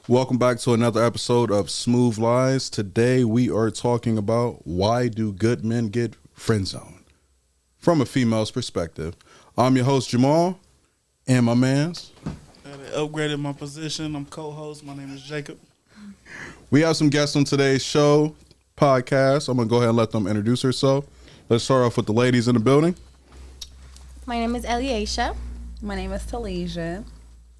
Welcome back to another episode of Smooth Lies. Today we are talking about why do good men get friendzoned from a female's perspective. I'm your host Jamal, and my man's. They upgraded my position. I'm co-host. My name is Jacob. We have some guests on today's show podcast. I'm gonna go ahead and let them introduce herself. Let's start off with the ladies in the building. My name is Eliasha. My name is Talesia.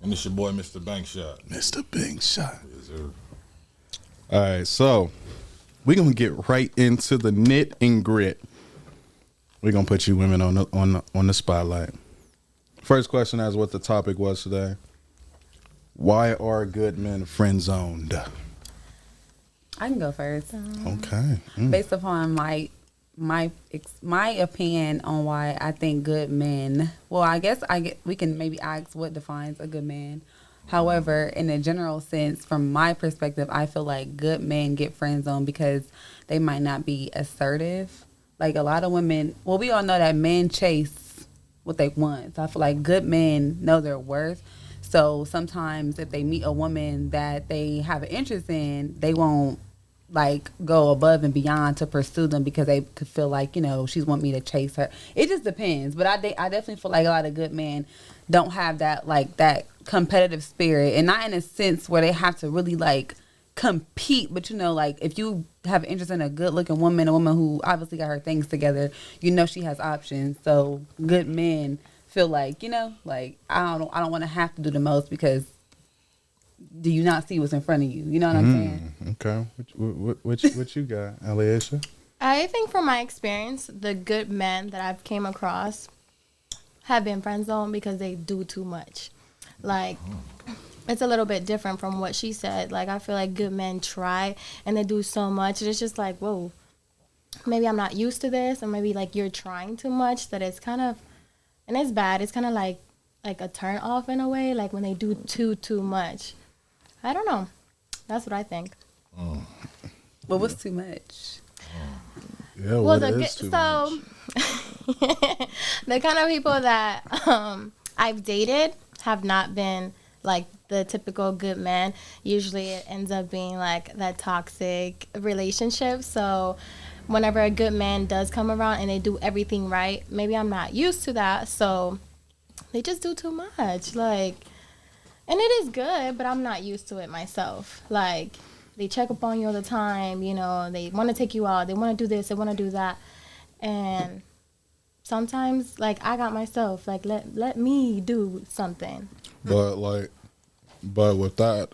And it's your boy, Mr. Bankshot. Mr. Big Shot. Yes, sir. All right, so we're gonna get right into the knit and grit. We're gonna put you women on the spotlight. First question is what the topic was today. Why are good men friend zoned? I can go first. Okay. Based upon my opinion on why I think good men. Well, I guess we can maybe ask what defines a good man. However, in a general sense, from my perspective, I feel like good men get friend zoned because they might not be assertive. Like a lot of women, well, we all know that men chase what they want. So I feel like good men know their worth. So sometimes if they meet a woman that they have an interest in, they won't like go above and beyond to pursue them because they could feel like, you know, she's want me to chase her. It just depends. But I definitely feel like a lot of good men don't have that, like, that competitive spirit. And not in a sense where they have to really, like, compete. But, you know, like, if you have interest in a good-looking woman, a woman who obviously got her things together, you know she has options. So good men feel like, you know, like, I don't want to have to do the most because do you not see what's in front of you? You know what I'm saying? Okay. What you got, Eliasha? I think from my experience, the good men that I've came across have been friend zoned because they do too much. Like, it's a little bit different from what she said. Like, I feel like good men try and they do so much. It's just like, whoa, maybe I'm not used to this, or maybe like you're trying too much that it's kind of, and it's bad. It's kind of like a turn off in a way, like when they do too much. I don't know. That's what I think. But what's too much? Yeah, well, what is too much? The kind of people that I've dated have not been like the typical good man. Usually it ends up being like that toxic relationship. So whenever a good man does come around and they do everything right, maybe I'm not used to that. So they just do too much. Like, and it is good, but I'm not used to it myself. Like, they check up on you all the time, you know, they want to take you out, they want to do this, they want to do that. And sometimes, like, I got myself, like, let me do something. But with that,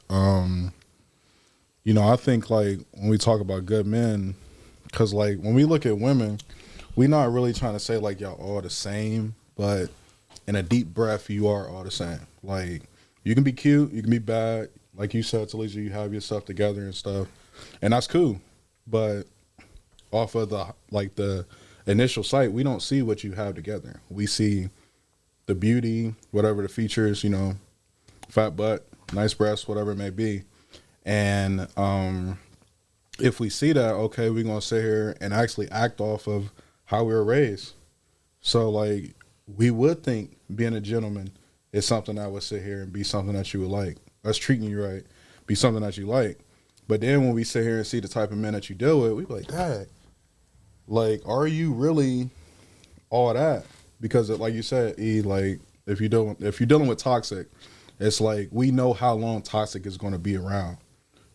you know, I think, like, when we talk about good men, because, like, when we look at women, we're not really trying to say, like, y'all all the same, but in a deep breath, you are all the same. Like, you can be cute, you can be bad. Like you said, Talisha, you have your stuff together and stuff. And that's cool. But off of the initial sight, we don't see what you have together. We see the beauty, whatever the features, you know, fat butt, nice breasts, whatever it may be. And if we see that, okay, we're going to sit here and actually act off of how we were raised. So, like, we would think being a gentleman is something that would sit here and be something that you would like. Us treating you right, be something that you like. But then when we sit here and see the type of men that you deal with, we be like, Dad, like, are you really all that? Because, like you said, E, like, if you're dealing with toxic, it's like we know how long toxic is going to be around.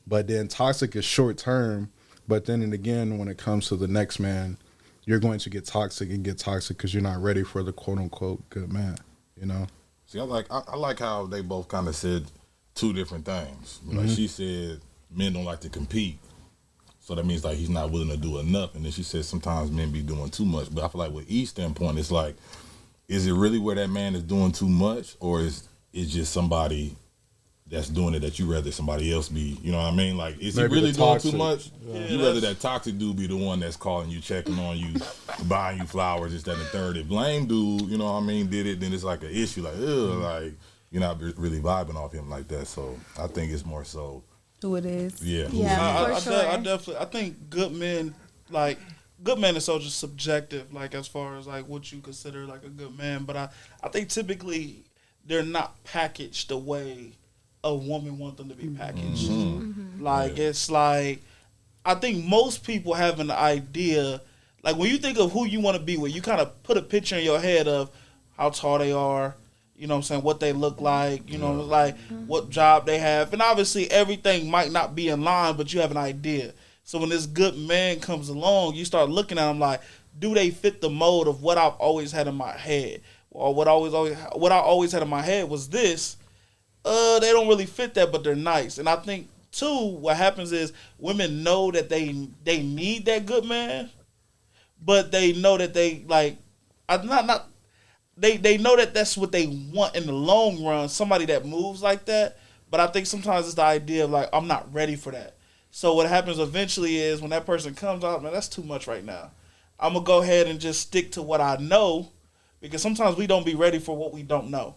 But then toxic is short term. But then and again, when it comes to the next man, you're going to get toxic because you're not ready for the quote unquote good man, you know? See, I like how they both kind of said two different things. Like she said, men don't like to compete, so that means like he's not willing to do enough. And then she said sometimes men be doing too much. But I feel like with each standpoint, it's like, is it really where that man is doing too much, or is it just somebody that's doing it that you rather somebody else be? You know what I mean? Like, is Maybe he really doing toxic. too much? Yeah, You rather that toxic dude be the one that's calling you, checking on you, buying you flowers, this, that, and the third. If blame dude, you know what I mean, did it, then it's like an issue. Like, like, you're not really vibing off him like that. So I think it's more so Who it is. Yeah. I think good men, like, good man is so just subjective, like, as far as, like, what you consider, like, a good man. But I think typically they're not packaged the way a woman want them to be packaged. Like it's like I think most people have an idea. Like when you think of who you want to be with, you kind of put a picture in your head of how tall they are, you know what I'm saying, what they look like, you know, like what job they have. And obviously everything might not be in line, but you have an idea. So when this good man comes along, you start looking at them like, do they fit the mold of what I've always had in my head? Or what I always had in my head was this. They don't really fit that, but they're nice. And I think too, what happens is women know that they need that good man, but they know that they like they know that that's what they want in the long run, somebody that moves like that. But I think sometimes it's the idea of like, I'm not ready for that. So what happens eventually is when that person comes out, man, that's too much right now. I'm going to go ahead and just stick to what I know, because sometimes we don't be ready for what we don't know.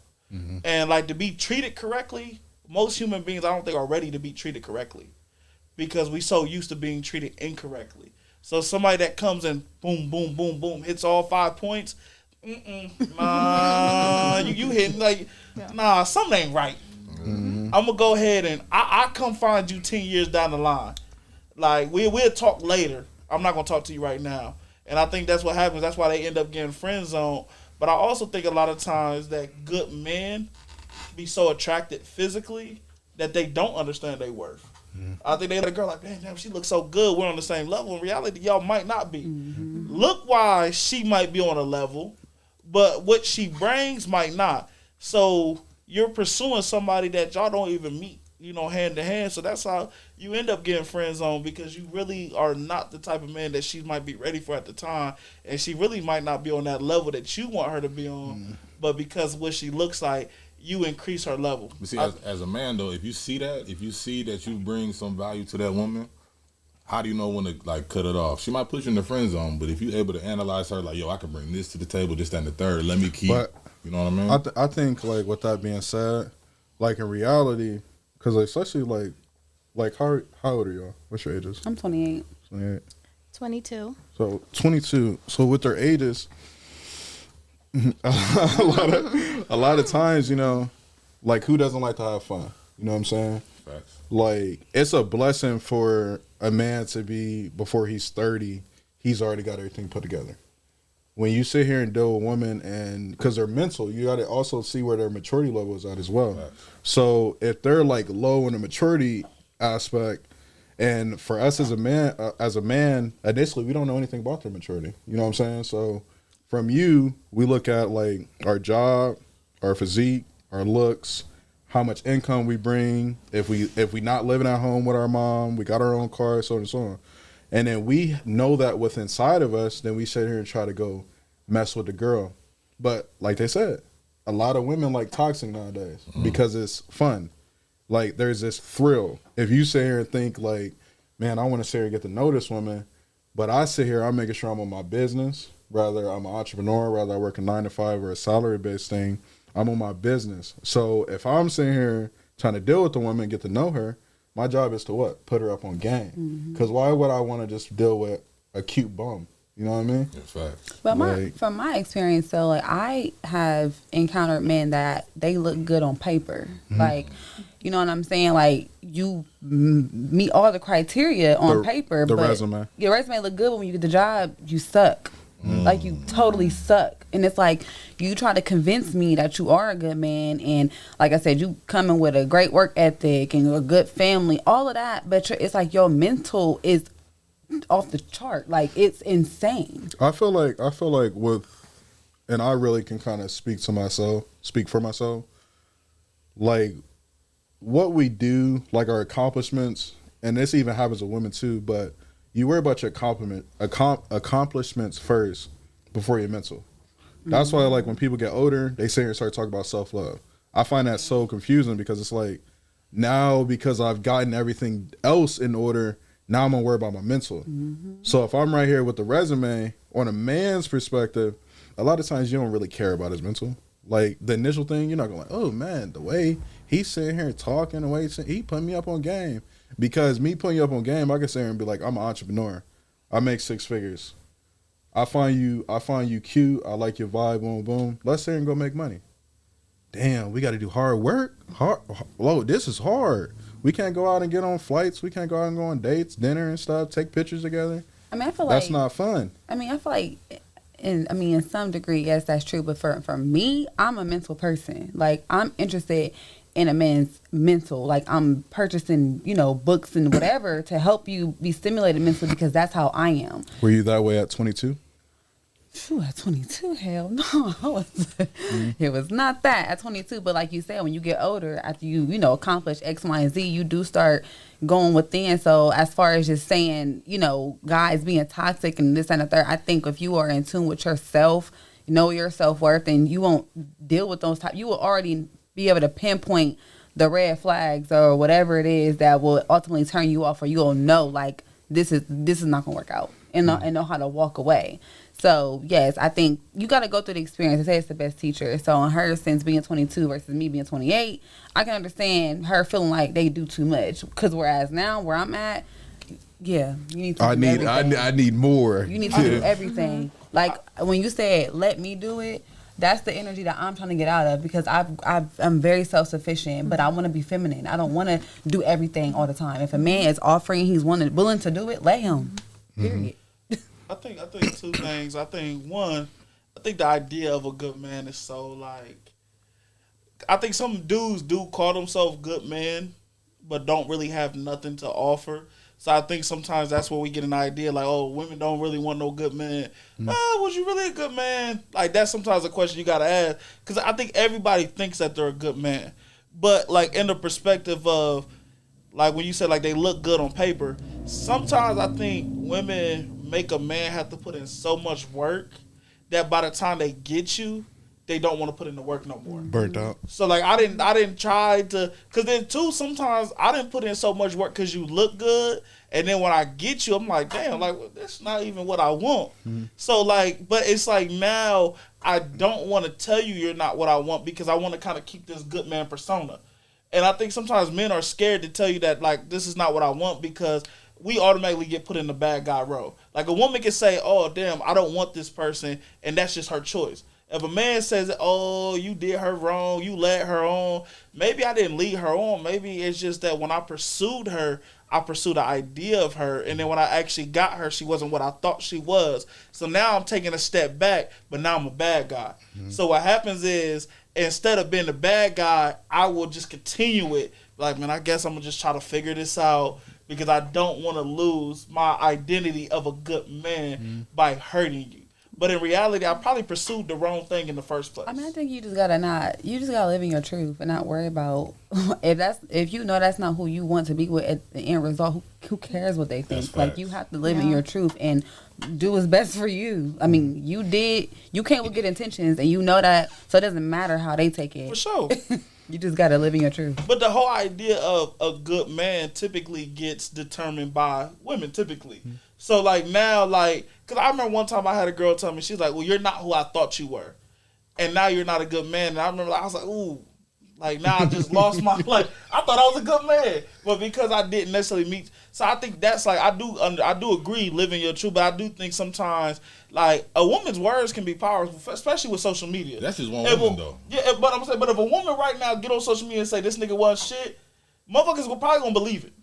And like to be treated correctly, most human beings I don't think are ready to be treated correctly, because we so used to being treated incorrectly. So somebody that comes and boom, boom, boom, boom, hits all 5 points, nah, you hitting like, nah, something ain't right. I'm gonna go ahead and I come find you 10 years down the line. Like we'll talk later. I'm not gonna talk to you right now. And I think that's what happens. That's why they end up getting friend zoned. But I also think a lot of times that good men be so attracted physically that they don't understand their worth. I think they let a girl like, man, damn, she looks so good. We're on the same level. In reality, y'all might not be. Look-wise, she might be on a level, but what she brings might not. So you're pursuing somebody that y'all don't even meet, you know, hand to hand. So that's how you end up getting friend zoned, because you really are not the type of man that she might be ready for at the time, and she really might not be on that level that you want her to be on. But because of what she looks like, you increase her level. But see, as a man though, if you see that you bring some value to that woman, how do you know when to like cut it off? She might put you in the friend zone, but if you're able to analyze her, like, yo, I can bring this to the table, this, that, and the third. Let me keep. But you know what I mean? I think like with that being said, like in reality, because especially like how old are y'all? What's your ages? I'm 28. 28. 22. So 22. So with their ages, a lot of times, you know, like who doesn't like to have fun? You know what I'm saying? Facts. Like it's a blessing for a man to be, before he's 30, he's already got everything put together. When you sit here and deal with women, and because they're mental, you got to also see where their maturity level is at as well. Right. So if they're like low in the maturity aspect, and for us as a man, initially we don't know anything about their maturity. You know what I'm saying? So from you, we look at like our job, our physique, our looks, how much income we bring. If we not living at home with our mom, we got our own car, so on and so on. And then we know that what's inside of us, then we sit here and try to go mess with the girl. But like they said, a lot of women like toxic nowadays because it's fun. Like there's this thrill. If you sit here and think like, man, I want to sit here and get to know this woman, but I sit here, I'm making sure I'm on my business, whether I'm an entrepreneur, whether I work a 9 to 5 or a salary-based thing, I'm on my business. So if I'm sitting here trying to deal with the woman, get to know her, my job is to what? Put her up on game. Because why would I want to just deal with a cute bum? You know what I mean? That's facts. But from my experience, though, like I have encountered men that they look good on paper. Like, you know what I'm saying? Like you meet all the criteria on paper, but resume. Your resume look good, but when you get the job, you suck. Like you totally suck. And it's like you try to convince me that you are a good man, and like I said, you coming with a great work ethic and a good family, all of that, but it's like your mental is off the chart. Like it's insane. I feel like with, and I really can kind of speak for myself, like what we do, like our accomplishments, and this even happens with women too, but you worry about your accomplishments first before your mental. That's why, like, when people get older, they sit here and start talking about self-love. I find that so confusing, because it's like, now because I've gotten everything else in order, now I'm going to worry about my mental. So if I'm right here with the resume, on a man's perspective, a lot of times you don't really care about his mental. Like, the initial thing, you're not going like, oh, man, the way he's sitting here talking, the way he put me up on game. Because me putting you up on game, I can sit here and be like, I'm an entrepreneur. I make 6 figures. I find you cute. I like your vibe, boom, boom. Let's sit here and go make money. damn, we got to do hard work. Whoa, this is hard. We can't go out and get on flights. We can't go out and go on dates, dinner and stuff, take pictures together. I mean, I feel that's like not fun. I mean, I feel like, in some degree, yes, that's true. But for me, I'm a mental person. Like, I'm interested in a man's mental. Like, I'm purchasing, books and whatever to help you be stimulated mentally because that's how I am. Were you that way at 22? Phew, at 22, hell no. It was not that at 22. But like you said, when you get older, after you accomplish X, Y, and Z, you do start going within. So as far as just saying, guys being toxic and this and the third, I think if you are in tune with yourself, know your self-worth, and you won't deal with those you will already be able to pinpoint the red flags or whatever it is that will ultimately turn you off, or you'll know like this is not gonna work out, and know how to walk away. So yes, I think you got to go through the experience. I say it's the best teacher. So in her sense, being 22 versus me being 28, I can understand her feeling like they do too much. Because whereas now where I'm at, yeah, you need to. I need more. You need to do everything. Like when you said let me do it, that's the energy that I'm trying to get out of, because I'm very self-sufficient, but I want to be feminine. I don't want to do everything all the time. If a man is offering, he's willing to do it, let him. Period. I think two things. I think one, I think the idea of a good man is so like, I think some dudes do call themselves good men, but don't really have nothing to offer. So I think sometimes that's where we get an idea like, oh, women don't really want no good man. Oh, was you really a good man? Like that's sometimes a question you gotta ask, because I think everybody thinks that they're a good man, but like in the perspective of like when you said like they look good on paper, sometimes I think women make a man have to put in so much work that by the time they get you, they don't want to put in the work no more. Burnt out. So like I didn't try to, because then too sometimes I didn't put in so much work because you look good, and then when I get you, I'm like, damn, like well, that's not even what I want. So like, but it's like now I don't want to tell you you're not what I want, because I want to kind of keep this good man persona. And I think sometimes men are scared to tell you that like this is not what I want, because we automatically get put in the bad guy role. Like a woman can say, oh damn, I don't want this person, and that's just her choice. If a man says, oh, you did her wrong, you led her on, maybe I didn't lead her on. Maybe it's just that when I pursued her, I pursued the idea of her, and then when I actually got her, she wasn't what I thought she was. So now I'm taking a step back, but now I'm a bad guy. So what happens is, instead of being the bad guy, I will just continue it. Like, man, I guess I'm going to just try to figure this out, because I don't want to lose my identity of a good man by hurting you. But in reality, I probably pursued the wrong thing in the first place. I mean, I think you just gotta live in your truth and not worry about if you know that's not who you want to be with at the end result. Who cares what they think? Like, you have to live in your truth and do what's best for you. I mean, you came with good intentions, and you know that, so it doesn't matter how they take it. For sure. You just gotta live in your truth. But the whole idea of a good man typically gets determined by women, typically. So, like, now, like, because I remember one time I had a girl tell me, she's like, well, you're not who I thought you were. And now you're not a good man. And I remember, I was like, ooh. Like, now I just lost my, like, I thought I was a good man. But because I didn't necessarily meet. So I think that's, like, I do agree, living your truth. But I do think sometimes, like, a woman's words can be powerful, especially with social media. That's just one woman, though. Yeah, but I'm saying, but if a woman right now get on social media and say, this nigga wasn't shit, motherfuckers probably going to believe it.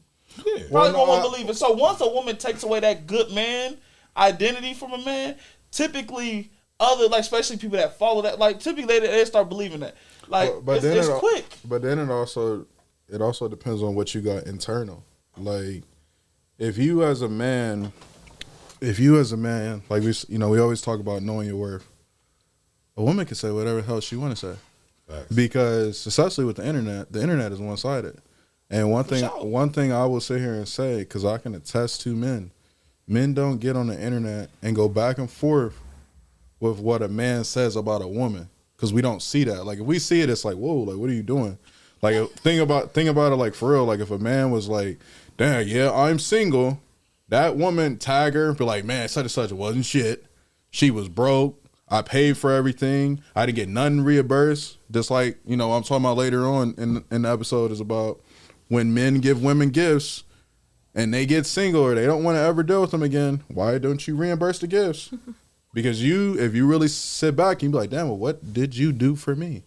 Yeah. Probably won't believe it. So once a woman takes away that good man identity from a man, typically especially people that follow that, like typically they start believing that. Like it's quick. But then it also depends on what you got internal. Like if you as a man, like we always talk about knowing your worth. A woman can say whatever the hell she want to say. Facts. Because especially with the internet is one-sided. And one thing I will sit here and say, because I can attest to men don't get on the internet and go back and forth with what a man says about a woman, because we don't see that. Like if we see it, it's like, whoa, like what are you doing? Like think about it, like for real. Like if a man was like, damn, yeah, I'm single, that woman tag her, be like, man, such and such wasn't shit. She was broke. I paid for everything. I didn't get nothing reimbursed. Just like I'm talking about later on in the episode is about. When men give women gifts and they get single or they don't want to ever deal with them again, why don't you reimburse the gifts? Because if you really sit back, you be like, damn, well, what did you do for me?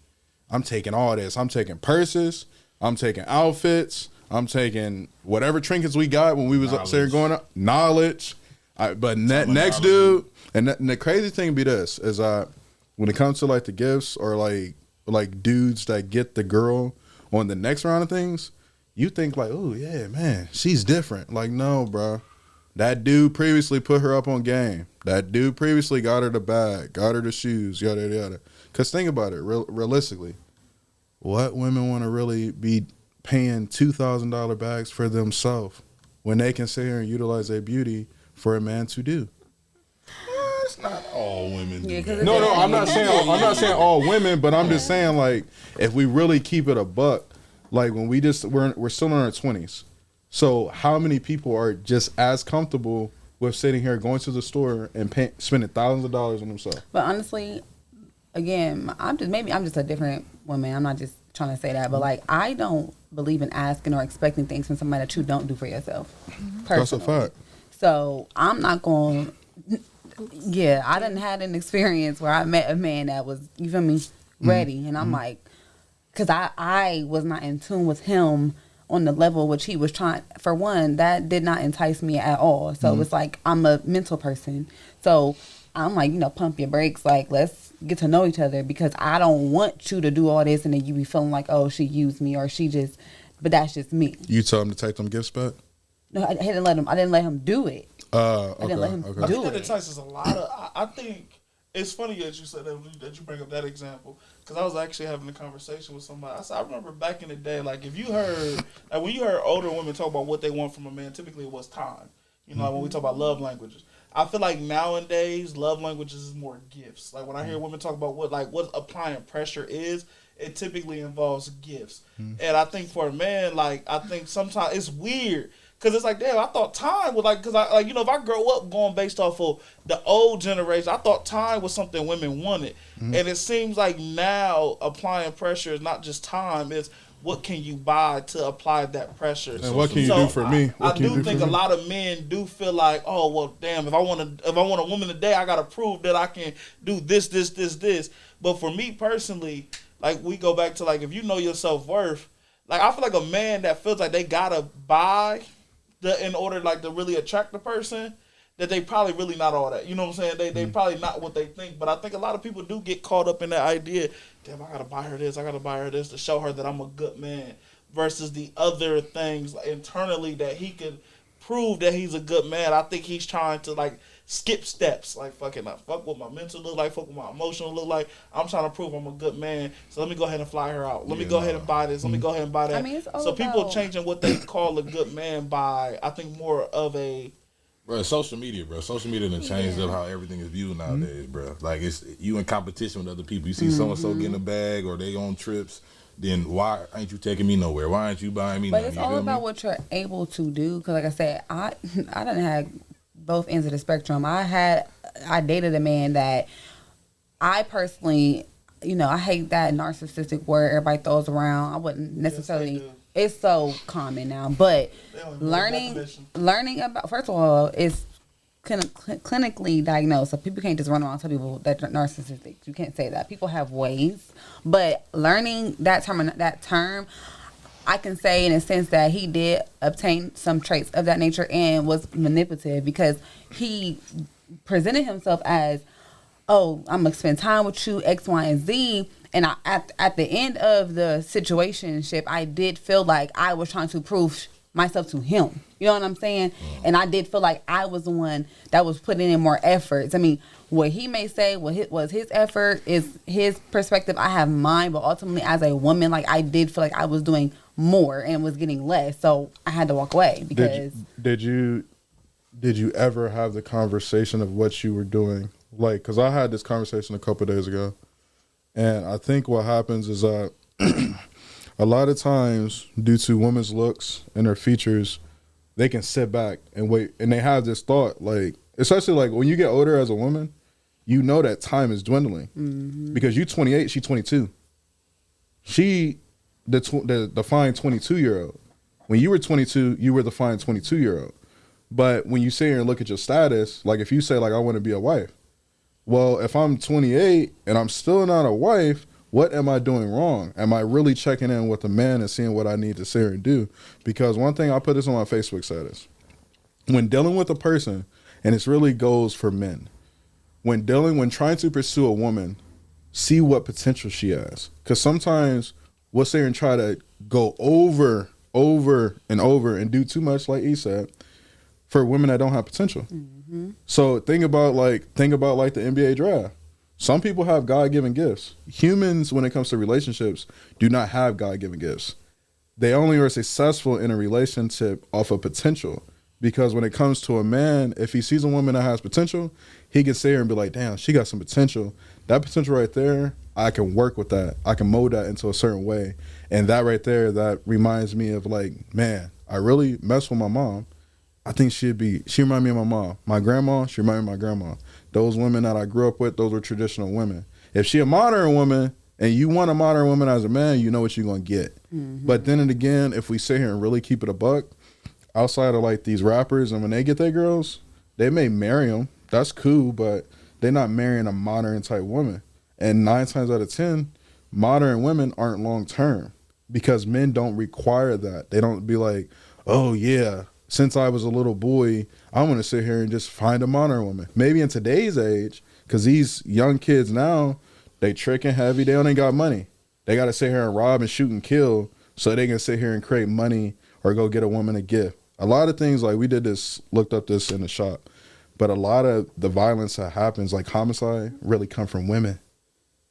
I'm taking all this. I'm taking purses. I'm taking outfits. I'm taking whatever trinkets we got when we was up there going up. Knowledge. But next dude, and the crazy thing be this, is when it comes to like the gifts or like dudes that get the girl on the next round of things, you think like, oh yeah, man, she's different. Like, no, bro. That dude previously put her up on game. That dude previously got her the bag, got her the shoes, yada, yada. Because think about it, realistically. What women want to really be paying $2,000 bags for themselves when they can sit here and utilize their beauty for a man to do? It's not all women. Yeah, Do that. No, I'm not saying all women, but I'm just saying like if we really keep it a buck, like when we're still in our 20s. So how many people are just as comfortable with sitting here going to the store and spending thousands of dollars on themselves? But honestly, again, I'm just a different woman. I'm not just trying to say that, but like I don't believe in asking or expecting things from somebody that you don't do for yourself. Personally. That's a fact. So I'm not going. Yeah, I done had an experience where I met a man that was, you feel me, ready, and I'm like, because I was not in tune with him on the level which he was trying. For one, that did not entice me at all. So it's like I'm a mental person. So I'm like, pump your brakes. Like, let's get to know each other, because I don't want you to do all this and then you be feeling like, oh, she used me or she just. But that's just me. You tell him to take them gifts back? No, I didn't let him do it. Okay, I didn't let him I do think that it. entices a lot of. I think it's funny that you said that you bring up that example, because I was actually having a conversation with somebody. I remember back in the day, like if you heard, like when you heard older women talk about what they want from a man, typically it was time. Like when we talk about love languages. I feel like nowadays love languages is more gifts. Like when I hear women talk about what applying pressure is, it typically involves gifts. And I think for a man, like I think sometimes it's weird. Because it's like, damn, I thought time was like, because if I grow up going based off of the old generation, I thought time was something women wanted. And it seems like now applying pressure is not just time, it's what can you buy to apply that pressure. And what can you do for me? I do think a lot of men do feel like, oh, well, damn, if I want a woman today, I got to prove that I can do this. But for me personally, like we go back to like, if you know your self-worth, like I feel like a man that feels like they got to buy in order like to really attract the person, that they probably really not all that. You know what I'm saying? They probably not what they think. But I think a lot of people do get caught up in that idea, damn, I gotta buy her this to show her that I'm a good man, versus the other things internally that he could prove that he's a good man. I think he's trying to like skip steps, like fuck what my mental look like, fuck what my emotional look like. I'm trying to prove I'm a good man, so let me go ahead and fly her out. Let me go ahead and buy this. Let me go ahead and buy that. I mean, it's all so people about changing what they call a good man by, I think, more of a. Bro, social media done changed up how everything is viewed nowadays, bro. Like it's you in competition with other people. You see so and so getting a bag or they on trips. Then why ain't you taking me nowhere? Why ain't you buying me nothing? But it's all about what you're able to do. Because like I said, I done had both ends of the spectrum. I dated a man that I personally, I hate that narcissistic word everybody throws around. I wouldn't necessarily. Yes, it's so common now, but learning about, first of all, it's clinically diagnosed, so people can't just run around and tell people that they're narcissistic. You can't say that. People have ways, but learning that term, I can say in a sense that he did obtain some traits of that nature and was manipulative, because he presented himself as, oh, I'm gonna spend time with you, X, Y, and Z. And at the end of the situationship, I did feel like I was trying to prove myself to him. You know what I'm saying? And I did feel like I was the one that was putting in more efforts. I mean, what he may say was his effort, is his perspective. I have mine, but ultimately, as a woman, like I did feel like I was doing more and was getting less. So I had to walk away because. Did you ever have the conversation of what you were doing? Like, because I had this conversation a couple of days ago. And I think what happens is that a lot of times, due to women's looks and their features, they can sit back and wait. And they have this thought, like, especially like when you get older as a woman, you know that time is dwindling. Because you 28, she 22. She, the fine 22-year-old. When you were 22, you were the fine 22-year-old. But when you sit here and look at your status, like if you say, like, I want to be a wife. Well, if I'm 28 and I'm still not a wife, what am I doing wrong? Am I really checking in with the man and seeing what I need to say and do? Because one thing, I put this on my Facebook status. When dealing with a person, and this really goes for men, when trying to pursue a woman, see what potential she has. Because sometimes we'll sit here and try to go over and over and do too much, like he said, for women that don't have potential. Mm-hmm. So think about like the NBA draft. Some people have God-given gifts. Humans, when it comes to relationships, do not have God-given gifts. They only are successful in a relationship off of potential. Because when it comes to a man, if he sees a woman that has potential, he can sit here and be like, damn, she got some potential. That potential right there, I can work with that. I can mold that into a certain way. And that right there, that reminds me of like, man, I really mess with my mom. I think she remind me of my mom. My grandma, she remind me of my grandma. Those women that I grew up with, those were traditional women. If she a modern woman and you want a modern woman as a man, you know what you're going to get. Mm-hmm. But then and again, if we sit here and really keep it a buck, outside of like these rappers, and when they get their girls, they may marry them. That's cool, but they're not marrying a modern type woman. And 9 times out of 10, modern women aren't long term because men don't require that. They don't be like, oh yeah, since I was a little boy, I'm going to sit here and just find a modern woman. Maybe in today's age, because these young kids now, they tricking heavy, they don't even got money. They got to sit here and rob and shoot and kill so they can sit here and create money or go get a woman a gift. A lot of things, like we did this, looked up this in the shop, but a lot of the violence that happens, like homicide, really come from women.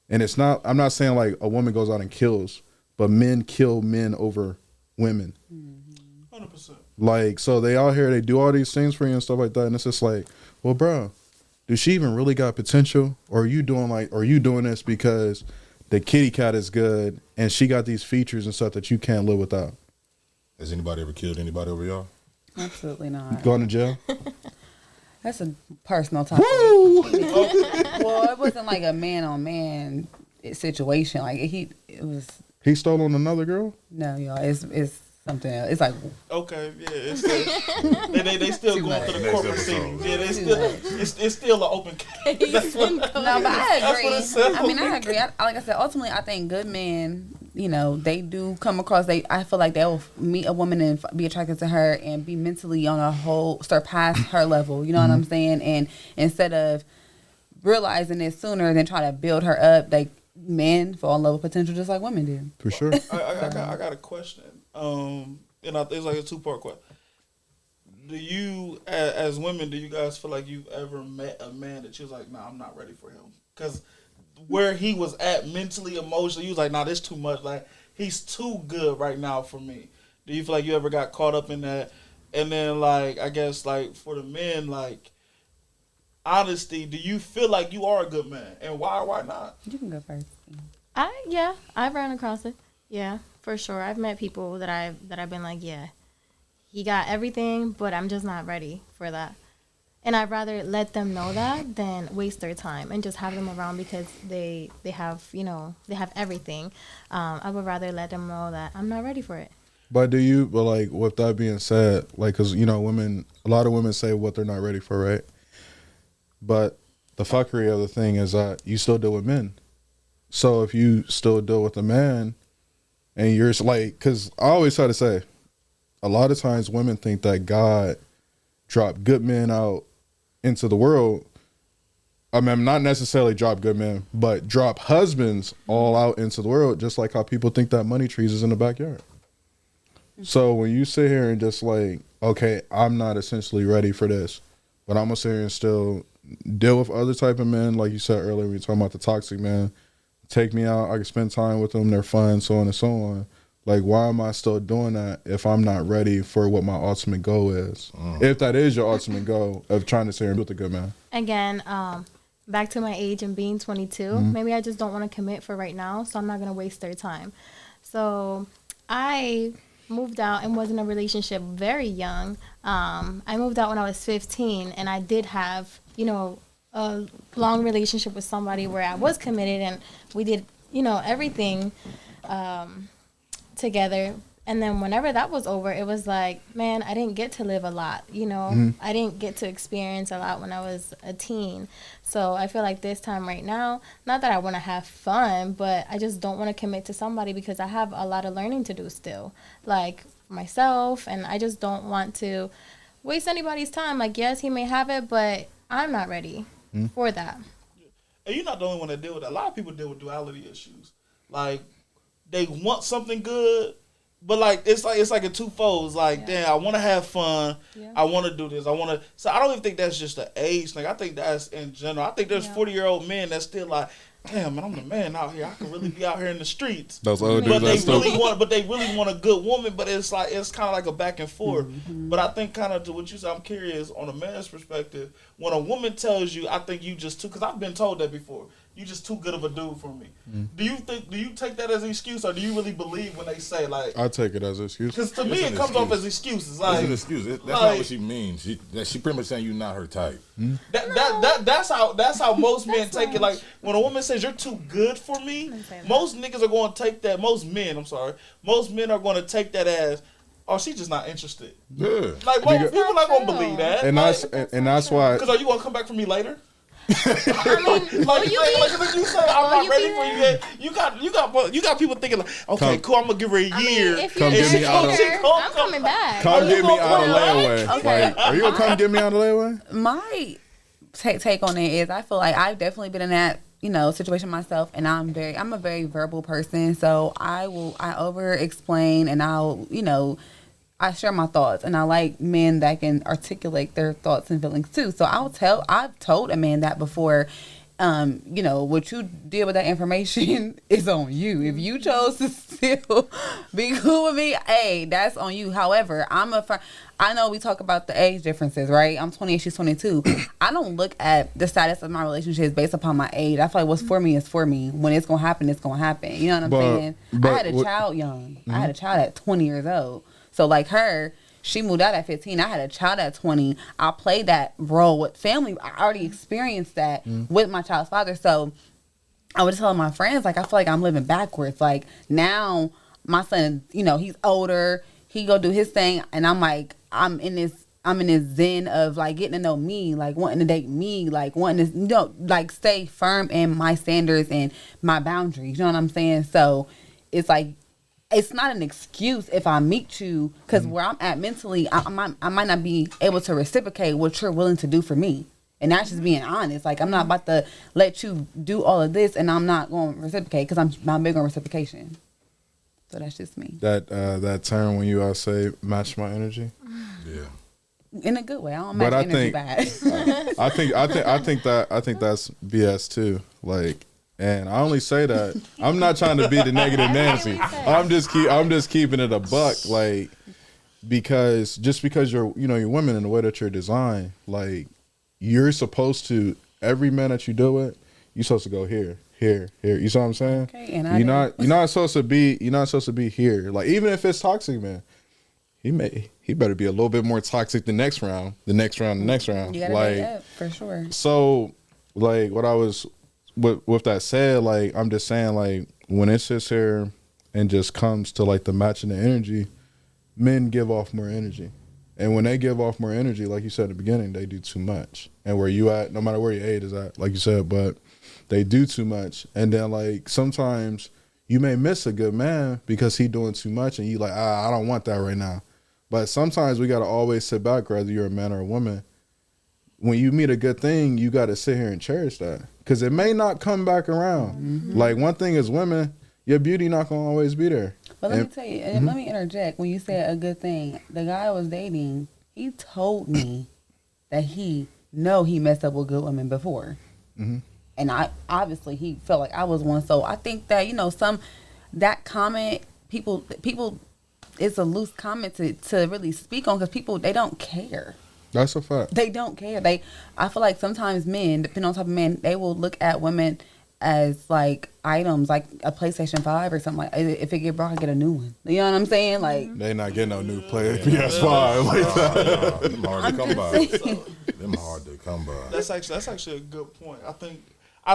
And it's not, I'm not saying like a woman goes out and kills, but men kill men over women. 100%. Like, so they out here, they do all these things for you and stuff like that. And it's just like, well, bro, does she even really got potential? Or are you doing this because the kitty cat is good and she got these features and stuff that you can't live without? Has anybody ever killed anybody over y'all? Absolutely not. Going to jail? That's a personal topic. Well, it wasn't like a man-on-man situation. Like it was. He stole on another girl? No, y'all. It's something else. It's like okay, yeah. It's still, they still going through the corporate scenes. Yeah, it's still an open case. No, but I agree. I mean, I agree. Like I said, ultimately, I think good men, you know, they do come across. I feel like they'll meet a woman and be attracted to her and be mentally on a whole surpass her level. You know what I'm saying? And instead of realizing it sooner than try to build her up, like men fall in love with potential just like women do. For sure. I got a question. And it's like a 2-part question. Do you, as women, do you guys feel like you've ever met a man that you was like, nah, I'm not ready for him? Because where he was at mentally, emotionally, you was like, nah, this too much. Like, he's too good right now for me. Do you feel like you ever got caught up in that? And then, like, I guess, like, for the men, like, honesty, do you feel like you are a good man? And why not? You can go first. I've ran across it. Yeah, for sure. I've met people that I've been like, yeah, he got everything, but I'm just not ready for that. And I'd rather let them know that than waste their time and just have them around because they have, you know, they have everything. I would rather let them know that I'm not ready for it. But like, with that being said, like, because, you know, a lot of women say what they're not ready for, right? But the fuckery of the thing is that you still deal with men. So if you still deal with a man and you're like, because I always try to say, a lot of times women think that God dropped good men out into the world. I mean, not necessarily drop good men, but drop husbands all out into the world, just like how people think that money trees is in the backyard. So when you sit here and just like, okay, I'm not essentially ready for this, but I'm going to sit here and still deal with other type of men, like you said earlier, we were talking about the toxic man. Take me out, I can spend time with them, they're fun, so on and so on. Like, why am I still doing that if I'm not ready for what my ultimate goal is? If that is your ultimate goal of trying to sit here and build a good man. Again, back to my age and being 22, maybe I just don't want to commit for right now, so I'm not going to waste their time. So I moved out and was in a relationship very young. I moved out when I was 15, and I did have, you know, a long relationship with somebody where I was committed and we did, you know, everything together. And then whenever that was over, it was like, man, I didn't get to live a lot, you know? I didn't get to experience a lot when I was a teen. So I feel like this time right now, not that I want to have fun, but I just don't want to commit to somebody because I have a lot of learning to do still, like myself, and I just don't want to waste anybody's time. Like, yes, he may have it, but I'm not ready for that. And you're not the only one that deal with that. A lot of people deal with duality issues. Like, they want something good, but like it's like a twofold. It's like, damn, I want to have fun. Yeah. I want to do this. So I don't even think that's just an age thing. I think that's in general. I think there's 40-year-old men that's still like, damn, man, I'm the man out here. I can really be out here in the streets. Those old but dudes, they really want a good woman. But it's like it's kind of like a back and forth. But I think kind of to what you said, I'm curious on a man's perspective. When a woman tells you, I think you just too, because I've been told that before. You just too good of a dude for me. Do you take that as an excuse, or do you really believe when they say like? I take it as an excuse. Because to me, it comes off as excuses. Like, it's an excuse. That's not what she means. She pretty much saying you're not her type. That's how most men take it. Like when a woman says you're too good for me, most niggas are going to take that. Most men are going to take that as, oh, she's just not interested. Yeah. Like most people not going to believe that. And that's why. Because are you going to come back for me later? I mean, like you say, I'm not ready for you yet. You got people thinking like, okay, cool, I'm gonna give her a year. If you're I'm coming back. Come get me out of layaway. Okay. Like, are you gonna come get me out of layaway? My take on it is I feel like I've definitely been in that situation myself, and I'm a very verbal person, so I over explain, and I share my thoughts, and I like men that can articulate their thoughts and feelings too. So I've told a man that before, what you did with that information is on you. If you chose to still be cool with me, hey, that's on you. However, I know we talk about the age differences, right? I'm 28, she's 22. I don't look at the status of my relationships based upon my age. I feel like what's for me is for me. When it's going to happen, it's going to happen. You know what I'm saying? I had a child young. I had a child at 20 years old. So like her, she moved out at 15. I had a child at 20. I played that role with family. I already experienced that with my child's father. So I would tell my friends, like, I feel like I'm living backwards. Like now my son, he's older. He go do his thing. And I'm like, I'm in this zen of like getting to know me, like wanting to date me, like wanting to, like stay firm in my standards and my boundaries. You know what I'm saying? So it's like, it's not an excuse if I meet you, because where I'm at mentally, I might not be able to reciprocate what you're willing to do for me. And that's just being honest. Like, I'm not about to let you do all of this and I'm not going to reciprocate, because I'm big on reciprocation. So that's just me. That term when you say match my energy. Yeah. In a good way. I don't match energy bad. I think that's BS too. Like. And I only say that I'm not trying to be the negative Nancy. I'm just keeping it a buck, like, because you're women in the way that you're designed, like, you're supposed to, every man that you deal with, you're supposed to go here. You see what I'm saying? Okay, and you're not supposed to be here. Like, even if it's toxic, man, he better be a little bit more toxic the next round. You gotta like up, for sure. So, like, what I was. With that said, like, I'm just saying, like, when it sits here and just comes to like the matching the energy, men give off more energy, and when they give off more energy, like you said at the beginning, they do too much. And where you at, no matter where your age is at, like you said, but they do too much, and then like sometimes you may miss a good man because he doing too much, and you like, I don't want that right now. But sometimes we gotta always sit back, whether you're a man or a woman. When you meet a good thing, you got to sit here and cherish that, because it may not come back around. Like, one thing is women, your beauty not going to always be there. But let me tell you, and let me interject. When you said a good thing, the guy I was dating, he told me that he messed up with good women before. And obviously he felt like I was one. So I think that, that comment, people, it's a loose comment to really speak on, because people, they don't care. That's a fact. They don't care. I feel like sometimes men, depending on the type of man, they will look at women as like items, like a PlayStation 5 or something. Like, if it get broke, I get a new one. You know what I'm saying? Like, they not getting no new PS5 like that. Them hard to come by. Them hard to come by. That's actually a good point. I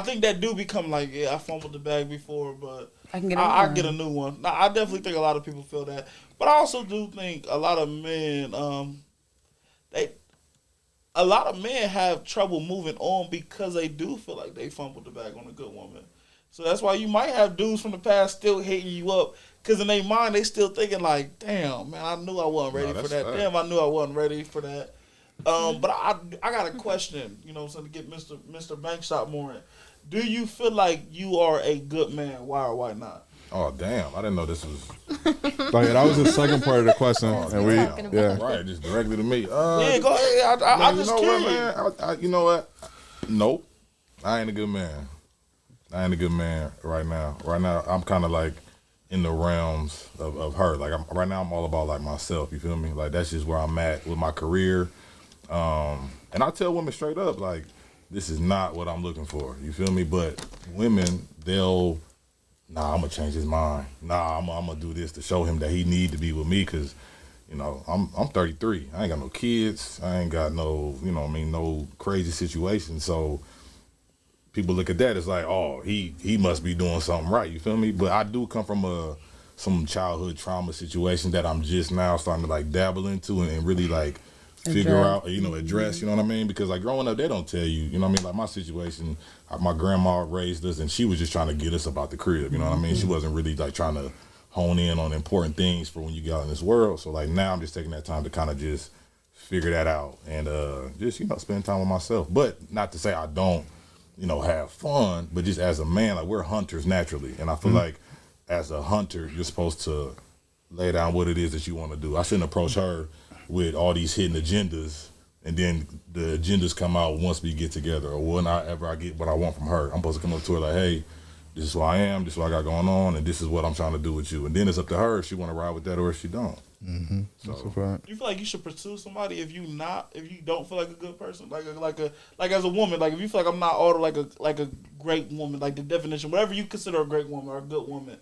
think that do become like, yeah, I fumbled the bag before, but I can get I get a new one. Now, I definitely think a lot of people feel that, but I also do think a lot of men, a lot of men have trouble moving on because they do feel like they fumbled the bag on a good woman. So that's why you might have dudes from the past still hitting you up because in their mind they still thinking like, damn, man, I knew I wasn't ready for that. Damn, I knew I wasn't ready for that. But I got a question, you know, so to get Mr. Bankshot more in. Do you feel like you are a good man? Why or why not? Oh damn! I didn't know this was. Like, that was the second part of the question, and we, yeah, Right, just directly to me. Yeah, go ahead. I'm just curious. Man, you know what? Nope, I ain't a good man. I ain't a good man right now. Right now, I'm kind of like in the realms of her. Like, right now, I'm all about like myself. You feel me? Like, that's just where I'm at with my career. And I tell women straight up, like, this is not what I'm looking for. You feel me? But women, they'll. Nah, I'm gonna change his mind. Nah, I'm gonna do this to show him that he need to be with me because, you know, I'm 33. I ain't got no kids. I ain't got no, you know what I mean, no crazy situation. So people look at that as like, oh, he must be doing something right. You feel me? But I do come from some childhood trauma situation that I'm just now starting to like dabble into and really like figure out, you know, address, you know what I mean? Because like growing up, they don't tell you, you know what I mean? Like my situation, my grandma raised us and she was just trying to get us about the crib, you know what I mean? She wasn't really like trying to hone in on important things for when you get out in this world. So like now I'm just taking that time to kind of just figure that out and just, you know, spend time with myself. But not to say I don't, you know, have fun, but just as a man, like we're hunters naturally. And I feel like as a hunter, you're supposed to lay down what it is that you want to do. I shouldn't approach her with all these hidden agendas, and then the agendas come out once we get together, or whenever I get what I want from her. I'm supposed to come up to her like, hey, this is who I am, this is what I got going on, and this is what I'm trying to do with you. And then it's up to her if she want to ride with that or if she don't. Mm-hmm. So, That's a fact. You feel like you should pursue somebody if you don't feel like a good person, like as a woman, like if you feel like I'm not all like a great woman, like the definition, whatever you consider a great woman or a good woman,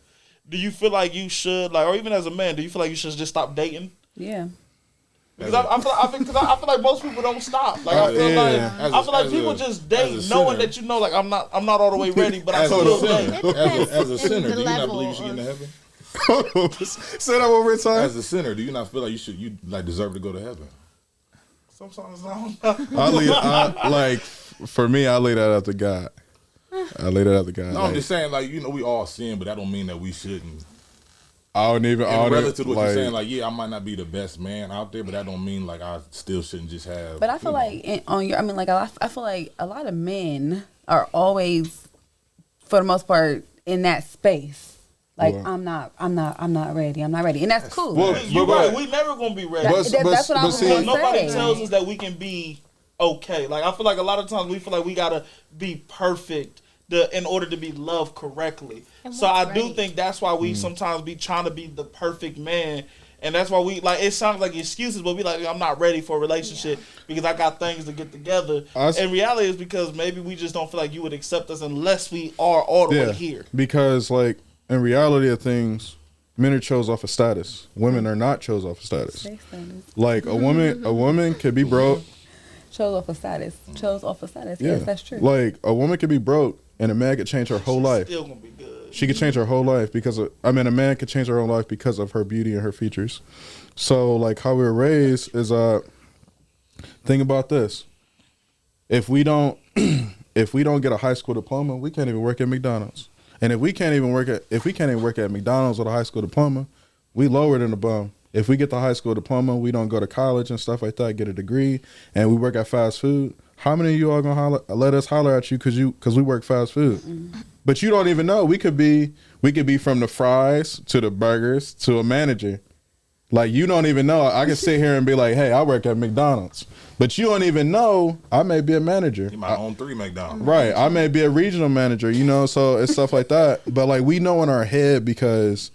do you feel like you should, like, or even as a man, do you feel like you should just stop dating? Yeah. Because I feel like most people don't stop. Like I feel like people just date knowing that, you know, like I'm not all the way ready, but I still date. As a sinner, do you not believe you should get into heaven? Say that one more time. As a sinner, do you not feel like you like deserve to go to heaven? Sometimes I don't know. Like, for me, I lay that out to God. I lay that out to God. No, I'm just saying, like, you know, we all sin, but that don't mean that we shouldn't. I don't even. Relative to what you're saying, like, yeah, I might not be the best man out there, but that don't mean like I still shouldn't just have. But I feel like I feel like a lot of men are always, for the most part, in that space. Like, I'm not ready. I'm not ready, and that's cool. Well, you're right. We never gonna be ready. That's what I'm saying. Nobody tells us that we can be okay. Like I feel like a lot of times we feel like we gotta be perfect in order to be loved correctly. So I do think that's why we sometimes be trying to be the perfect man. And that's why we, like, it sounds like excuses, but we like, I'm not ready for a relationship because I got things to get together. And reality is because maybe we just don't feel like you would accept us unless we are all the way here. Because, like, in reality of things, men are chose off of status. Women are not chose off of status. Like, a woman could be broke. Chose off of status. Yes, that's true. Like, a woman could be broke and a man could change her whole life. Still gonna be good. She could change her whole life because of, a man could change her whole life because of her beauty and her features. So, like, how we were raised is, think about this. If we don't get a high school diploma, we can't even work at McDonald's. And if we can't even work at McDonald's with a high school diploma, we lower than a bum. If we get the high school diploma, we don't go to college and stuff like that, get a degree, and we work at fast food. How many of you are gonna let us holler at you because we work fast food? Mm-hmm. But you don't even know. We could be from the fries to the burgers to a manager. Like, you don't even know. I can sit here and be like, hey, I work at McDonald's. But you don't even know I may be a manager. You might own 3 McDonald's. Right. I may be a regional manager, you know, so it's stuff like that. But, like, we know in our head, because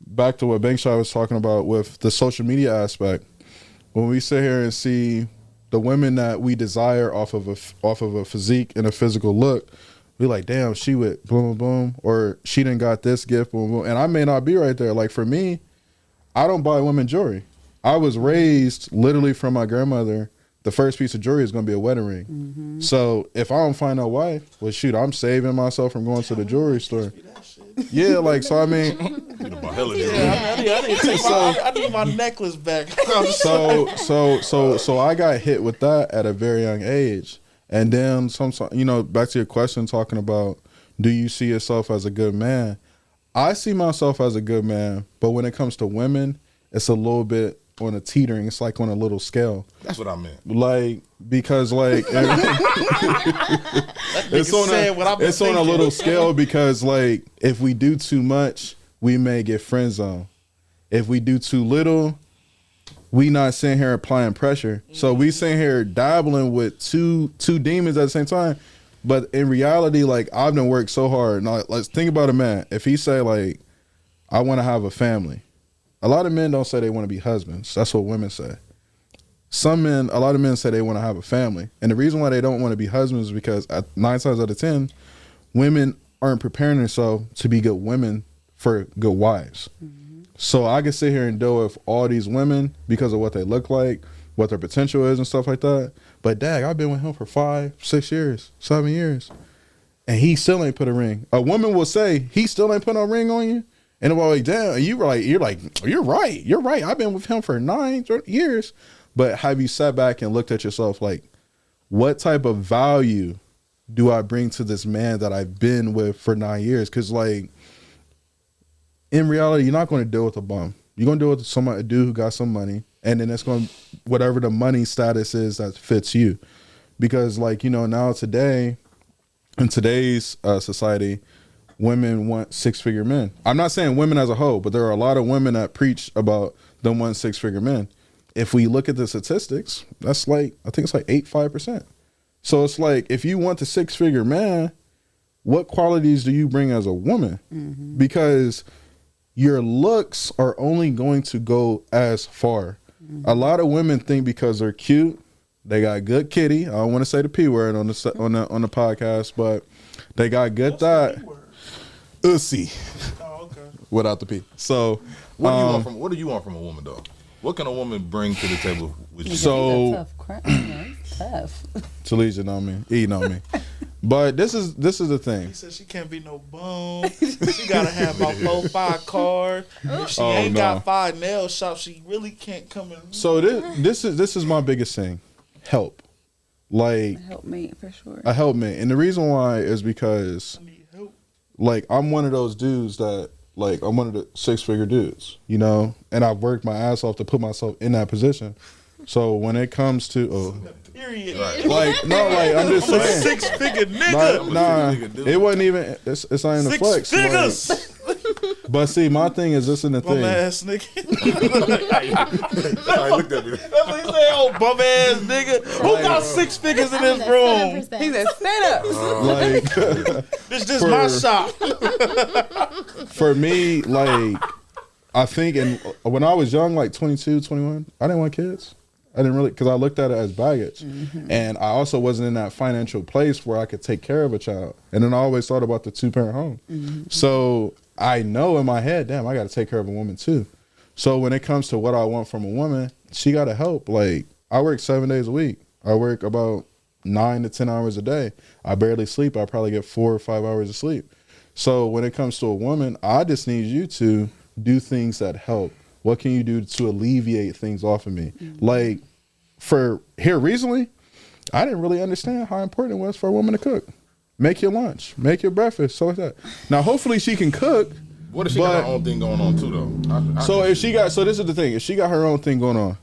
back to what Bankshot was talking about with the social media aspect, when we sit here and see the women that we desire off of a physique and a physical look, we like, damn, she would boom, boom, boom, or she done got this gift, boom, boom. And I may not be right there. Like, for me, I don't buy women jewelry. I was raised literally from my grandmother. The first piece of jewelry is going to be a wedding ring. Mm-hmm. So if I don't find a wife, well, shoot, I'm saving myself from going to the jewelry store. Yeah, like, so I mean, I need my necklace back. so I got hit with that at a very young age. And then back to your question talking about, do you see yourself as a good man? I see myself as a good man, but when it comes to women, it's a little bit on a teetering. It's like on a little scale. That's what I meant. Like, because like it's on a little scale because like if we do too much, we may get friend zone. If we do too little, we not sitting here applying pressure. So we sitting here dabbling with two demons at the same time. But in reality, like I've been worked so hard. Now let's think about a man. If he say like, I want to have a family. A lot of men don't say they want to be husbands. That's what women say. A lot of men say they want to have a family. And the reason why they don't want to be husbands is because 9 times out of 10, women aren't preparing themselves to be good women for good wives. Mm-hmm. So I can sit here and deal with all these women because of what they look like, what their potential is and stuff like that. But dag, I've been with him for 5, 6 years, 7 years. And he still ain't put a ring. A woman will say, he still ain't put no ring on you. And I'm like, damn, you're right. I've been with him for 9 years. But have you sat back and looked at yourself like, what type of value do I bring to this man that I've been with for 9 years? Because like, in reality, you're not going to deal with a bum. You're going to deal with a dude who got some money. And then it's going to, whatever the money status is that fits you. Because like, now today, in today's society, women want 6-figure men. I'm not saying women as a whole, but there are a lot of women that preach about them wanting 6-figure men. If we look at the statistics, that's like, I think it's like 5%. So it's like, if you want the 6-figure man, what qualities do you bring as a woman? Mm-hmm. Because your looks are only going to go as far. Mm-hmm. A lot of women think because they're cute, they got good kitty. I don't want to say the P word on the podcast, but they got good thigh. Ussy. Oh, okay. Without the P. So, what do you want from a woman, though? What can a woman bring to the table with you? So, tough. Talisia know me. E know me. But this is the thing. He said she can't be no bum. She gotta have about 4-5 cars. If she ain't got 5 nail shops, she really can't come in. So this is my biggest thing. Help. Like a helpmate for sure. A helpmate. And the reason why is because I need help. Like I'm one of those dudes that like I'm one of the 6-figure dudes, and I've worked my ass off to put myself in that position. So when it comes to period, I'm just saying 6-figure nigga. Nah, it wasn't even. It's not in the 6 flex. figures. Like, but see, my thing is this in the thing. Bum ass nigga. I looked at me. That's what he said. Oh, bum ass nigga. Who got 6 figures in this room? He said, stand up. This is my shop. For me, like, I think when I was young, like 22, 21, I didn't want kids. I didn't really, because I looked at it as baggage. Mm-hmm. And I also wasn't in that financial place where I could take care of a child. And then I always thought about the 2-parent home. Mm-hmm. So I know in my head, damn, I got to take care of a woman too. So when it comes to what I want from a woman, she got to help. Like, I work 7 days a week. I work about 9 to 10 hours a day. I barely sleep. I probably get 4 or 5 hours of sleep. So when it comes to a woman, I just need you to do things that help. What can you do to alleviate things off of me? Mm-hmm. Like, for here recently, I didn't really understand how important it was for a woman to cook. Make your lunch, make your breakfast, so like that. Now, hopefully she can cook. What if she got her own thing going on too, though? So this is the thing. If she got her own thing going on,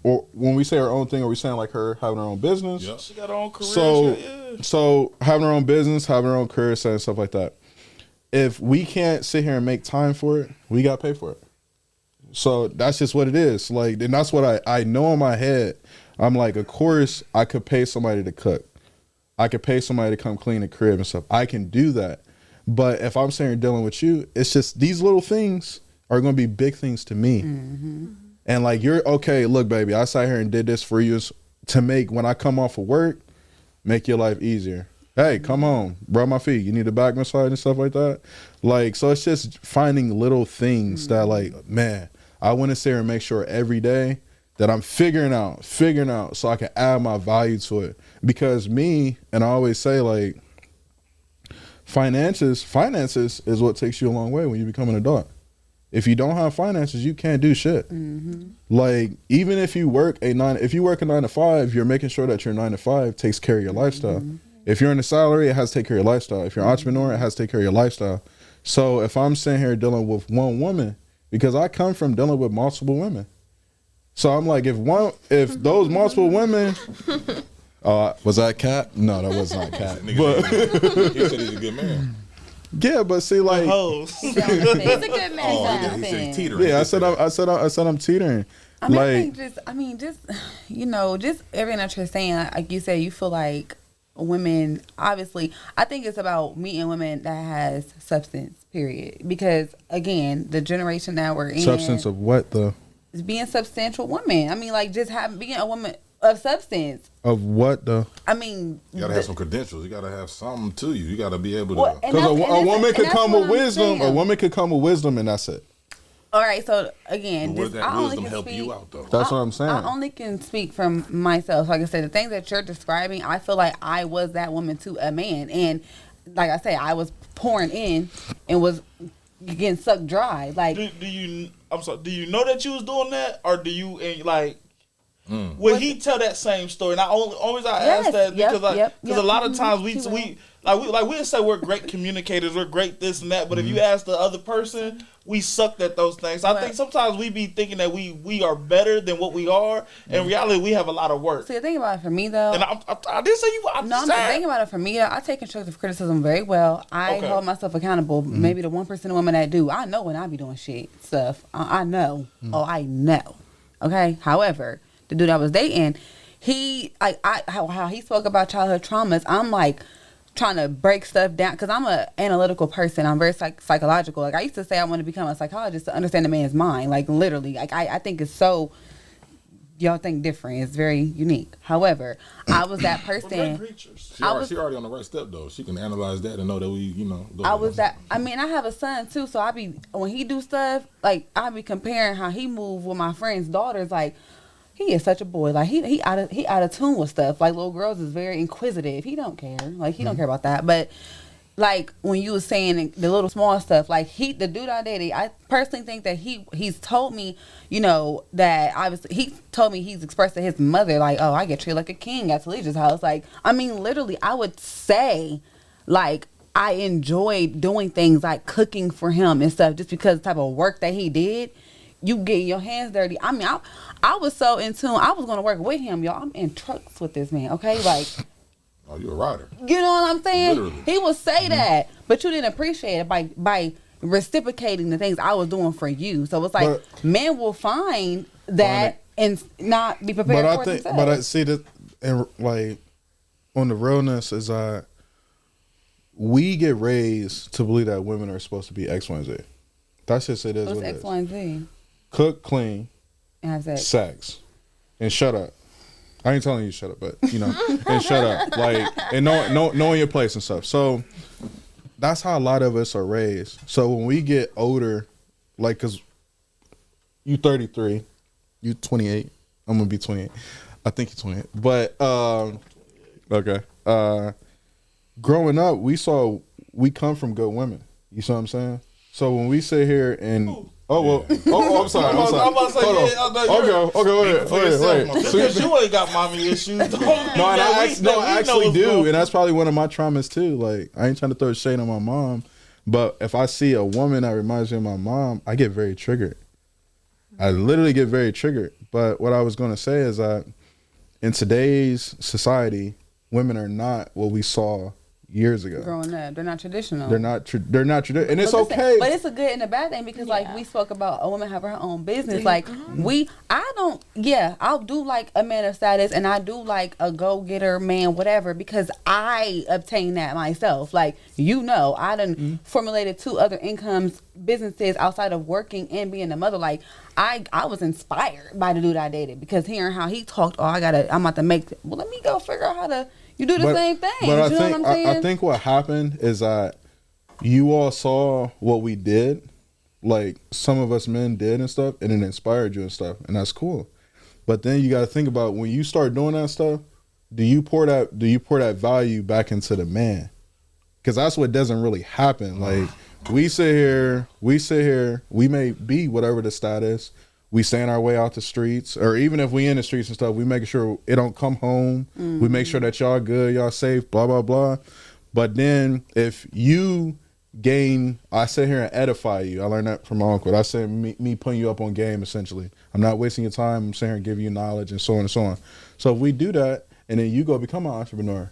or when we say her own thing, are we saying like her having her own business? Yep. She got her own career. So having her own business, having her own career, and stuff like that. If we can't sit here and make time for it, we got to pay for it. So that's just what it is. Like, and that's what I know in my head. I'm like, of course, I could pay somebody to cook. I could pay somebody to come clean the crib and stuff. I can do that. But if I'm sitting here dealing with you, it's just these little things are going to be big things to me. Mm-hmm. And like, you're okay. Look, baby, I sat here and did this for you to make, when I come off of work, make your life easier. Hey, come on, rub my feet. You need a back massage and stuff like that. Like, so it's just finding little things that like, man, I want to sit here and make sure every day that I'm figuring out so I can add my value to it. Because me, and I always say like, finances is what takes you a long way when you become an adult. If you don't have finances, you can't do shit. Like, even if you work a 9 to 5, you're making sure that your 9 to 5 takes care of your lifestyle. If you're in a salary, it has to take care of your lifestyle. If you're an entrepreneur, it has to take care of your lifestyle. So if I'm sitting here dealing with one woman, because I come from dealing with multiple women, so I'm like, if those multiple women, was that Cat? No, that was not Cat. But He said he's a good man. yeah, but see, like, He's a good man. Oh, he said he's teetering. yeah, I said I'm teetering. I mean, Like, just everything that you're saying, like you said, you feel like women, obviously, I think it's about meeting women that has substance, period. Because, again, the generation that we're in. substance of what though? Is being substantial women. I mean, like, just being a woman of substance. Of what though? I mean. You gotta have some credentials. You gotta have something to you. You gotta be able to. Well, Because a woman could come with wisdom. A woman could come with wisdom, and that's it. All right, so again, But would that wisdom help you out though? That's what I'm saying. I only can speak from myself. Like I said, the things that you're describing, I feel like I was that woman to a man. And like I say, I was pouring in and was getting sucked dry. Like, do you? I'm sorry. Do you know that you was doing that, or do you like? Would he tell that same story? And I always ask that because a lot of times we say we're great communicators, we're great this and that, but if you ask the other person, we sucked at those things. I think sometimes we be thinking that we are better than what we are. In reality, we have a lot of work. See, the thing about it for me though, and I didn't say you. I'm thinking about it for me though. I take constructive criticism very well. I hold myself accountable. Maybe the 1% of women that do, I know when I be doing stuff. I know. Oh, I know. Okay. However, the dude I was dating, he how he spoke about childhood traumas. I'm like trying to break stuff down because I'm an analytical person. I'm very psychological. Like, I used to say I want to become a psychologist to understand a man's mind. Like, literally, like I think it's so. Y'all think different. It's very unique. However, I was that person. She already on the right step though. She can analyze that and know that we, I mean, I have a son too, so when he do stuff, like I be comparing how he move with my friends' daughters. Like, he is such a boy. Like, he out of tune with stuff. Like, little girls is very inquisitive. He don't care. Like, he don't care about that. But like when you was saying the little small stuff, like the dude I dated, I personally think that he's told me, that obviously he told me he's expressed to his mother, like, oh, I get treated like a king at Talicia's house. Like, I mean, literally, I would say, like, I enjoyed doing things like cooking for him and stuff just because the type of work that he did. You getting your hands dirty. I mean, I was so in tune. I was going to work with him, y'all. I'm in trucks with this man, okay? Like, oh, you're a rider. You know what I'm saying? Literally. He would say that, but you didn't appreciate it by reciprocating the things I was doing for you. So it's like, men will find that and not be prepared for it themselves. But I see that, and like, on the realness is we get raised to believe that women are supposed to be X, Y, and Z. That's just it is What's what it X, is. Y, and Z? Cook, clean, and have sex, and shut up. I ain't telling you to shut up, but and shut up, like, and knowing your place and stuff. So that's how a lot of us are raised. So when we get older, like, cause you 33, you 28. I'm gonna be 28. I think you're 28. But okay. Growing up, we come from good women. You see what I'm saying? So when we sit here and I'm sorry. I'm about to say, wait. Because you ain't got mommy issues. I actually do, and that's probably one of my traumas too. Like, I ain't trying to throw shade on my mom, but if I see a woman that reminds me of my mom, I get very triggered. I literally get very triggered. But what I was going to say is that in today's society, women are not what we saw years ago. Growing up, they're not traditional. They're not traditional, and it's okay. But it's a good and a bad thing because, like, we spoke about a woman having her own business. Like, I'll do like a man of status, and I do like a go getter man, whatever, because I obtained that myself. Like, I done formulated 2 other incomes, businesses outside of working and being a mother. Like, I was inspired by the dude I dated because hearing how he talked. I'm about to make. Well, let me go figure out how to. You do the same thing. But I think what happened is that you all saw what we did, like some of us men did and stuff, and it inspired you and stuff, and that's cool. But then you got to think about when you start doing that stuff, do you pour that value back into the man? because that's what doesn't really happen. Like we sit here, we may be whatever the status. We staying our way out the streets, or even if we in the streets and stuff, we making sure it don't come home. We make sure that y'all good, y'all safe, blah, blah, blah. But then if you gain, I sit here and edify you. I learned that from my uncle. I said me putting you up on game, essentially. I'm not wasting your time. I'm sitting here and giving you knowledge and so on and so on. So if we do that, and then you go become an entrepreneur,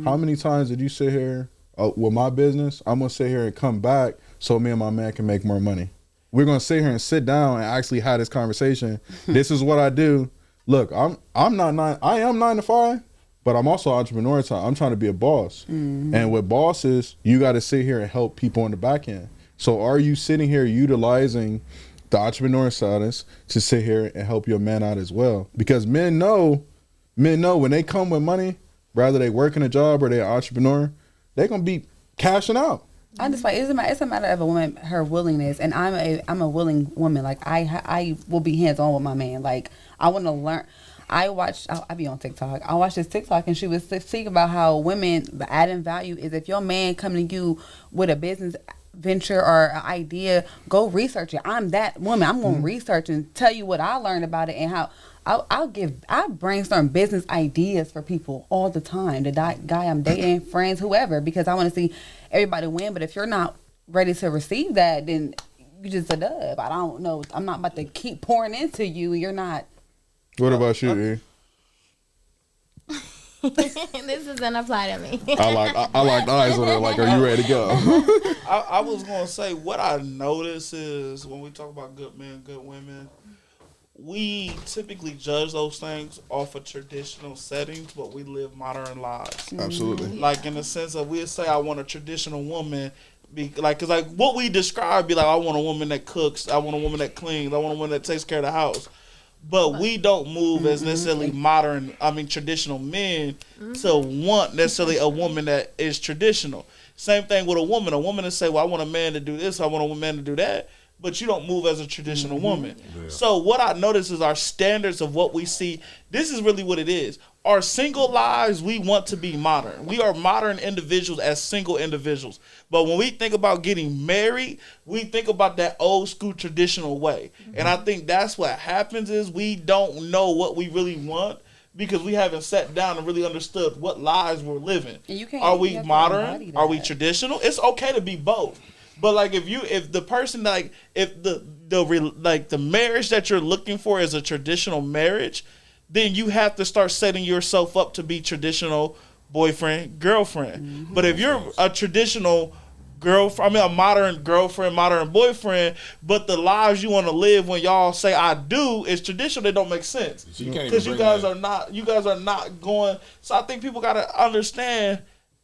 how many times did you sit here with my business? I'm going to sit here and come back so me and my man can make more money. We're going to sit here and sit down and actually have this conversation. This is what I do. Look, I am 9 to 5, but I'm also an entrepreneur. I'm trying to be a boss. And with bosses, you got to sit here and help people on the back end. So are you sitting here utilizing the entrepreneur status to sit here and help your man out as well? Because men know when they come with money, whether they work in a job or they're an entrepreneur, they're going to be cashing out. I just like it's a matter of a woman, her willingness, and I'm a willing woman. Like I will be hands on with my man. Like I want to learn. I be on TikTok. I watched this TikTok and she was speaking about how women, the adding value is if your man coming to you with a business venture or an idea, go research it. I'm that woman. I'm going to research and tell you what I learned about it and how. I brainstorm business ideas for people all the time. The guy I'm dating, friends, whoever, because I want to see everybody win. But if you're not ready to receive that, then you just a dub. I don't know. I'm not about to keep pouring into you. You're not. What about you, E? This doesn't apply to me. I like eyes on it. Like, are you ready to go? I was gonna say what I notice is when we talk about good men, good women, we typically judge those things off of traditional settings, but we live modern lives. Absolutely. Like in the sense of we'll say I want a traditional woman, cause like what we describe be like I want a woman that cooks, I want a woman that cleans, I want a woman that takes care of the house. But we don't move as necessarily traditional men to want necessarily a woman that is traditional. Same thing with a woman. A woman to say, well, I want a man to do this, I want a man to do that. But you don't move as a traditional woman. Yeah. So what I notice is our standards of what we see, this is really what it is. Our single lives, we want to be modern. We are modern individuals as single individuals. But when we think about getting married, we think about that old school traditional way. And I think that's what happens is we don't know what we really want because we haven't sat down and really understood what lives we're living. Are we modern? Are we traditional? It's okay to be both. But like if the person like if the marriage that you're looking for is a traditional marriage, then you have to start setting yourself up to be traditional boyfriend, girlfriend. But if you're a traditional a modern girlfriend, modern boyfriend, but the lives you want to live when y'all say I do is traditional, they don't make sense. Because you guys are not going. So I think people gotta understand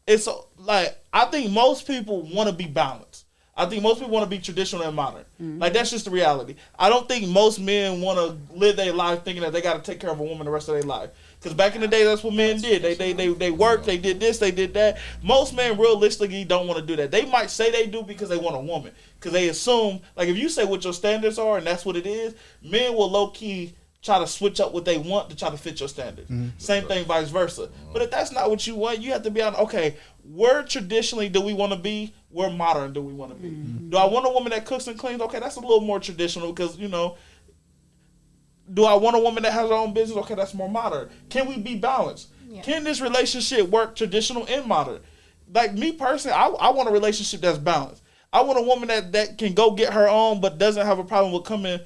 it's like I think most people want to be balanced. I think most people want to be traditional and modern. Like, that's just the reality. I don't think most men want to live their life thinking that they got to take care of a woman the rest of their life. Because back in the day, that's what men did. They worked, they did this, they did that. Most men realistically don't want to do that. They might say they do because they want a woman. Because they assume, like, if you say what your standards are and that's what it is, men will low-key try to switch up what they want to try to fit your standards. Same thing, vice versa. But if that's not what you want, you have to be on, okay, where traditionally do we want to be? Where modern do we want to be? Do I want a woman that cooks and cleans? Okay, that's a little more traditional because, you know, do I want a woman that has her own business? Okay, that's more modern. Can we be balanced? Yeah. Can this relationship work traditional and modern? Like me personally, I want a relationship that's balanced. I want a woman that can go get her own but doesn't have a problem with coming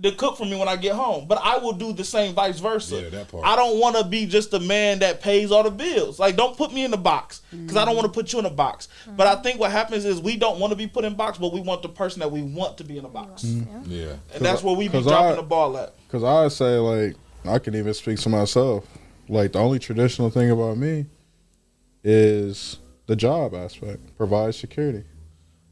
to cook for me when I get home. But I will do the same vice versa. Yeah, that part. I don't want to be just the man that pays all the bills. Like, don't put me in the box because I don't want to put you in a box. But I think what happens is we don't want to be put in a box, but we want the person that we want to be in a box. Yeah. And that's where we be dropping the ball at. Because I say, like, I can even speak to myself. Like, the only traditional thing about me is the job aspect, provide security.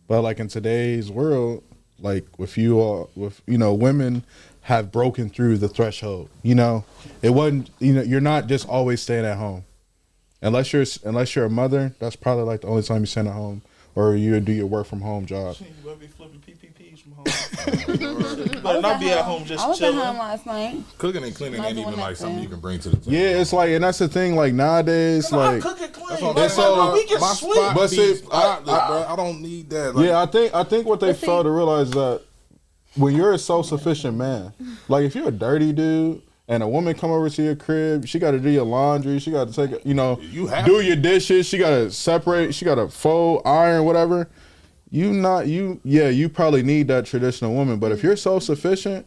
But, like, in today's world, like women have broken through the threshold. You know, it wasn't. You know, you're not just always staying at home, unless you're a mother. That's probably like the only time you stay at home, or you do your work from home job. You better be flipping PPPs from home. Better not be at home just I was chilling. at home last night. Cooking and cleaning Not ain't even doing like that something thing. you can bring to the table. Yeah, it's like, and that's the thing. Like nowadays, No, I like cook and clean. That's what Like, I'm saying. my week is My sweet. spot But be see, spotless, bro. I don't need that. Like, yeah, I think what they But see- fail to realize that when you're a self-sufficient man, like if you're a dirty dude and a woman come over to your crib, she got to do your laundry, she got to take, You have do to. your dishes, she got to separate, she got to fold, iron, whatever. You probably need that traditional woman, but if you're self-sufficient,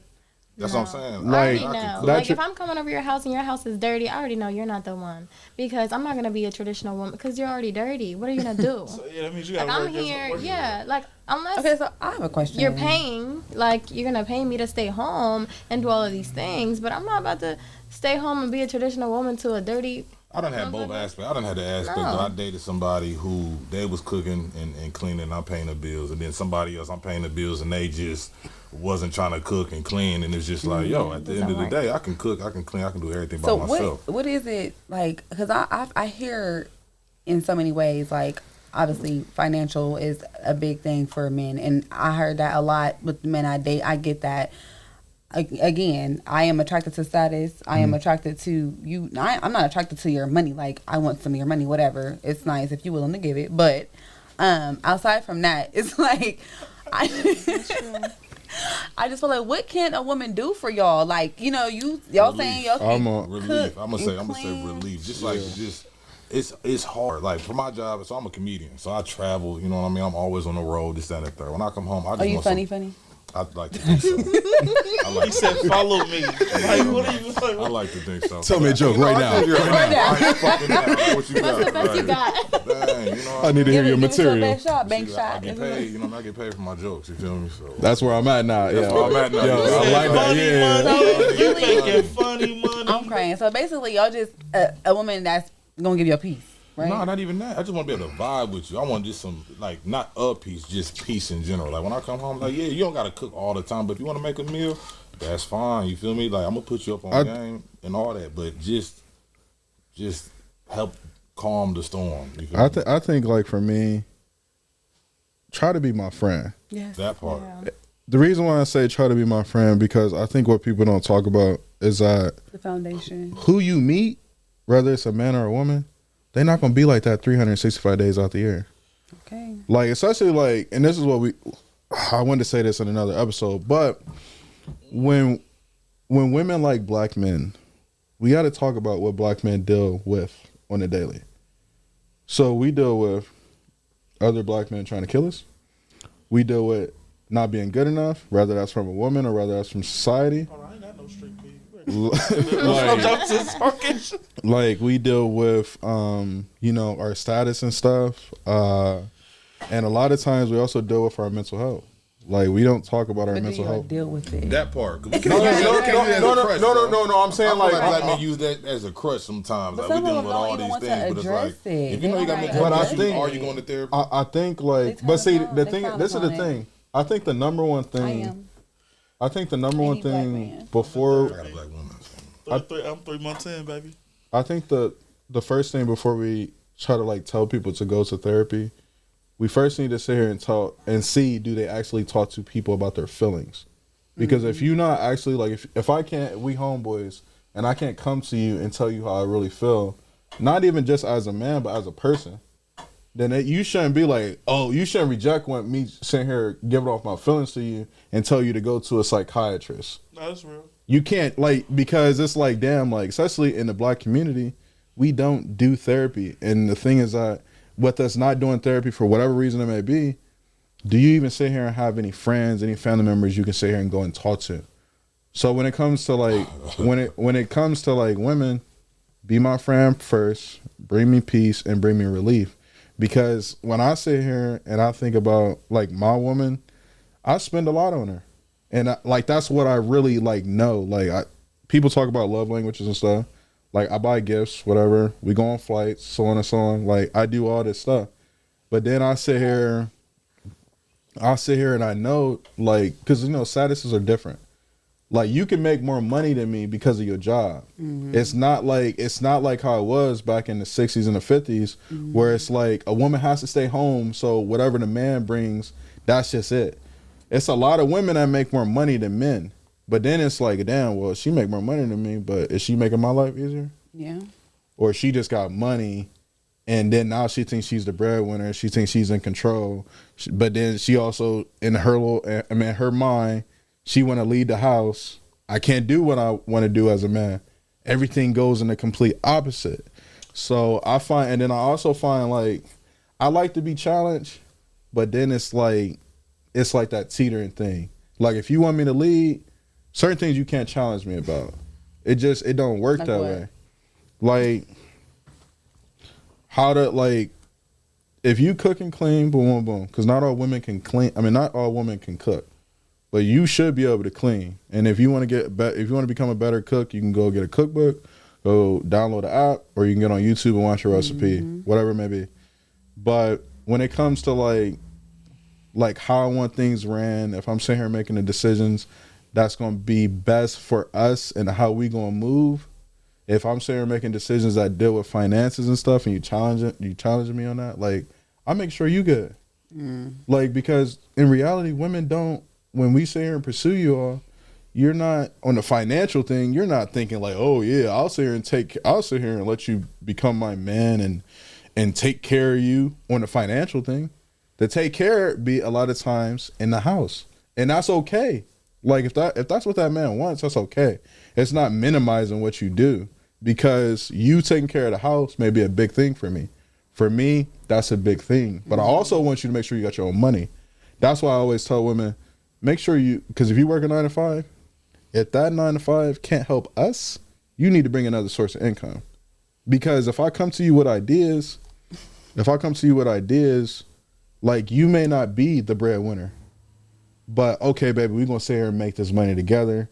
That's what I'm saying. Like, I already I can know. cook. Like if I'm coming over your house and your house is dirty, I already know you're not the one because I'm not gonna be a traditional woman because you're already dirty. What are you gonna do? So, yeah, that means you Like gotta I'm work here, work yeah. Like unless Okay, so I have a question. you're paying, like you're gonna pay me to stay home and do all of these things, but I'm not about to stay home and be a traditional woman to a dirty. I done had both aspects. I done had the aspect No. that I dated somebody who they was cooking and cleaning, and I'm paying the bills, and then somebody else I'm paying the bills, and they just wasn't trying to cook and clean, and it's just like, yo, at the end of the day, I can cook, I can clean, I can do everything by So myself. what is it like? Because I hear in so many ways, like obviously financial is a big thing for men, and I heard that a lot with the men I date. I get that. Again, I am attracted to status. I am attracted to you. I'm not attracted to your money. Like I want some of your money, whatever. It's nice if you're willing to give it, but outside from that, it's like I just feel like, what can a woman do for y'all? Like, y'all Relief. saying y'all can Relief. I'm gonna say clean. relief. Just like it's hard. Like for my job, so I'm a comedian, so I travel. You know what I mean? I'm always on the road. This, that, and the third. When I come home, I just Are you want funny? I like to think so. He said, "Follow me." Like, what are you like? I like to think so. Tell me a joke right now. Right now. Fucking now. What you got? What's the best you got? Dang, I need to hear your Give me some material. bank shot. I get paid. I get paid for my jokes. You feel me? So That's where I'm at now. That's Yeah, where I'm at now. Yo, You I said like that. funny Yeah. money. You Really? making funny money. I'm crying. So basically, y'all just a woman that's gonna give you a piece, right? no, not even that. I just want to be able to vibe with you. I want just some, like, not a piece, just peace in general. Like when I come home, like, yeah, you don't gotta cook all the time, but if you want to make a meal, that's fine. You feel me? Like I'm gonna put you up on game and all that, but just help calm the storm. You feel me? I think like for me, try to be my friend. Yes. That part. Yeah. The reason why I say try to be my friend because I think what people don't talk about is that The foundation. who you meet, whether it's a man or a woman, they're not gonna be like that 365 days out the year. Okay. Like especially like, and this is what I wanted to say this in another episode, but when women like black men, we got to talk about what black men deal with on the daily. So we deal with other black men trying to kill us. We deal with not being good enough, whether that's from a woman or whether that's from society. Hold on, I ain't got no street beef. like we deal with our status and stuff, and a lot of times we also deal with our mental health. Like we don't talk about our But do mental y'all health. deal with it? That part. No, I'm saying like like black men use that as a crutch sometimes. But Like some we of dealing them with don't all even these want to things, but it's like address it. if you know you got They mental don't health, address it. are you going to therapy? I think like, They but see, frown the upon- thing, they this is the frown upon thing. I think the number one I thing, am. I think the number one Any black thing man. before, I got a black woman. I'm 3 months in, baby. I think the first thing before we try to like tell people to go to therapy, we first need to sit here and talk and see, do they actually talk to people about their feelings? Because if you're not actually like, if I can't, we homeboys, and I can't come to you and tell you how I really feel, not even just as a man, but as a person, then you shouldn't be like, oh, you shouldn't reject when me sitting here giving off my feelings to you and tell you to go to a psychiatrist. No, that's real. You can't, like, because it's like, damn, like, especially in the black community, we don't do therapy. And the thing is that with us not doing therapy for whatever reason it may be, do you even sit here and have any friends, any family members you can sit here and go and talk to? So when it comes to like, when it comes to like women, be my friend first, bring me peace and bring me relief. Because when I sit here and I think about like my woman, I spend a lot on her. And like, that's what I really like know. Like people talk about love languages and stuff. Like I buy gifts, whatever. We go on flights, so on and so on. Like I do all this stuff. But then I sit here and I know, like, because, statuses are different. Like, you can make more money than me because of your job. Mm-hmm. It's not like how it was back in the 60s and the 50s, where it's like a woman has to stay home, so whatever the man brings, that's just it. it's a lot of women that make more money than men. But then it's like, damn, well, she make more money than me, but is she making my life easier? Yeah. Or she just got money, and then now she thinks she's the breadwinner. She thinks she's in control. But then she also, in her mind, she want to lead the house. I can't do what I want to do as a man. Everything goes in the complete opposite. So I find, and then I also find like, I like to be challenged, but then it's like that teetering thing. Like if you want me to lead, certain things you can't challenge me about. It don't work Like that what? way. Like how to like, if you cook and clean, boom, boom, boom. Because not all women can clean. I mean, not all women can cook, but you should be able to clean. And if you want to if you want to become a better cook, you can go get a cookbook, go download the app, or you can get on YouTube and watch a recipe, whatever it may be. But when it comes to like how I want things ran, if I'm sitting here making the decisions that's going to be best for us and how we going to move, if I'm sitting here making decisions that deal with finances and stuff, and you challenging me on that, like I make sure you good. Like, because in reality, women don't, when we sit here and pursue you all, you're not on the financial thing. You're not thinking like, oh yeah, I'll sit here and let you become my man and take care of you on the financial thing. To take care be a lot of times in the house, and that's okay. Like if that's what that man wants, that's okay. It's not minimizing what you do, because you taking care of the house may be a big thing for me. For me, that's a big thing. But I also want you to make sure you got your own money. That's why I always tell women, make sure because if you work a 9 to 5, if that 9 to 5 can't help us, you need to bring another source of income. Because if I come to you with ideas, like you may not be the breadwinner, but okay, baby, we're going to sit here and make this money together.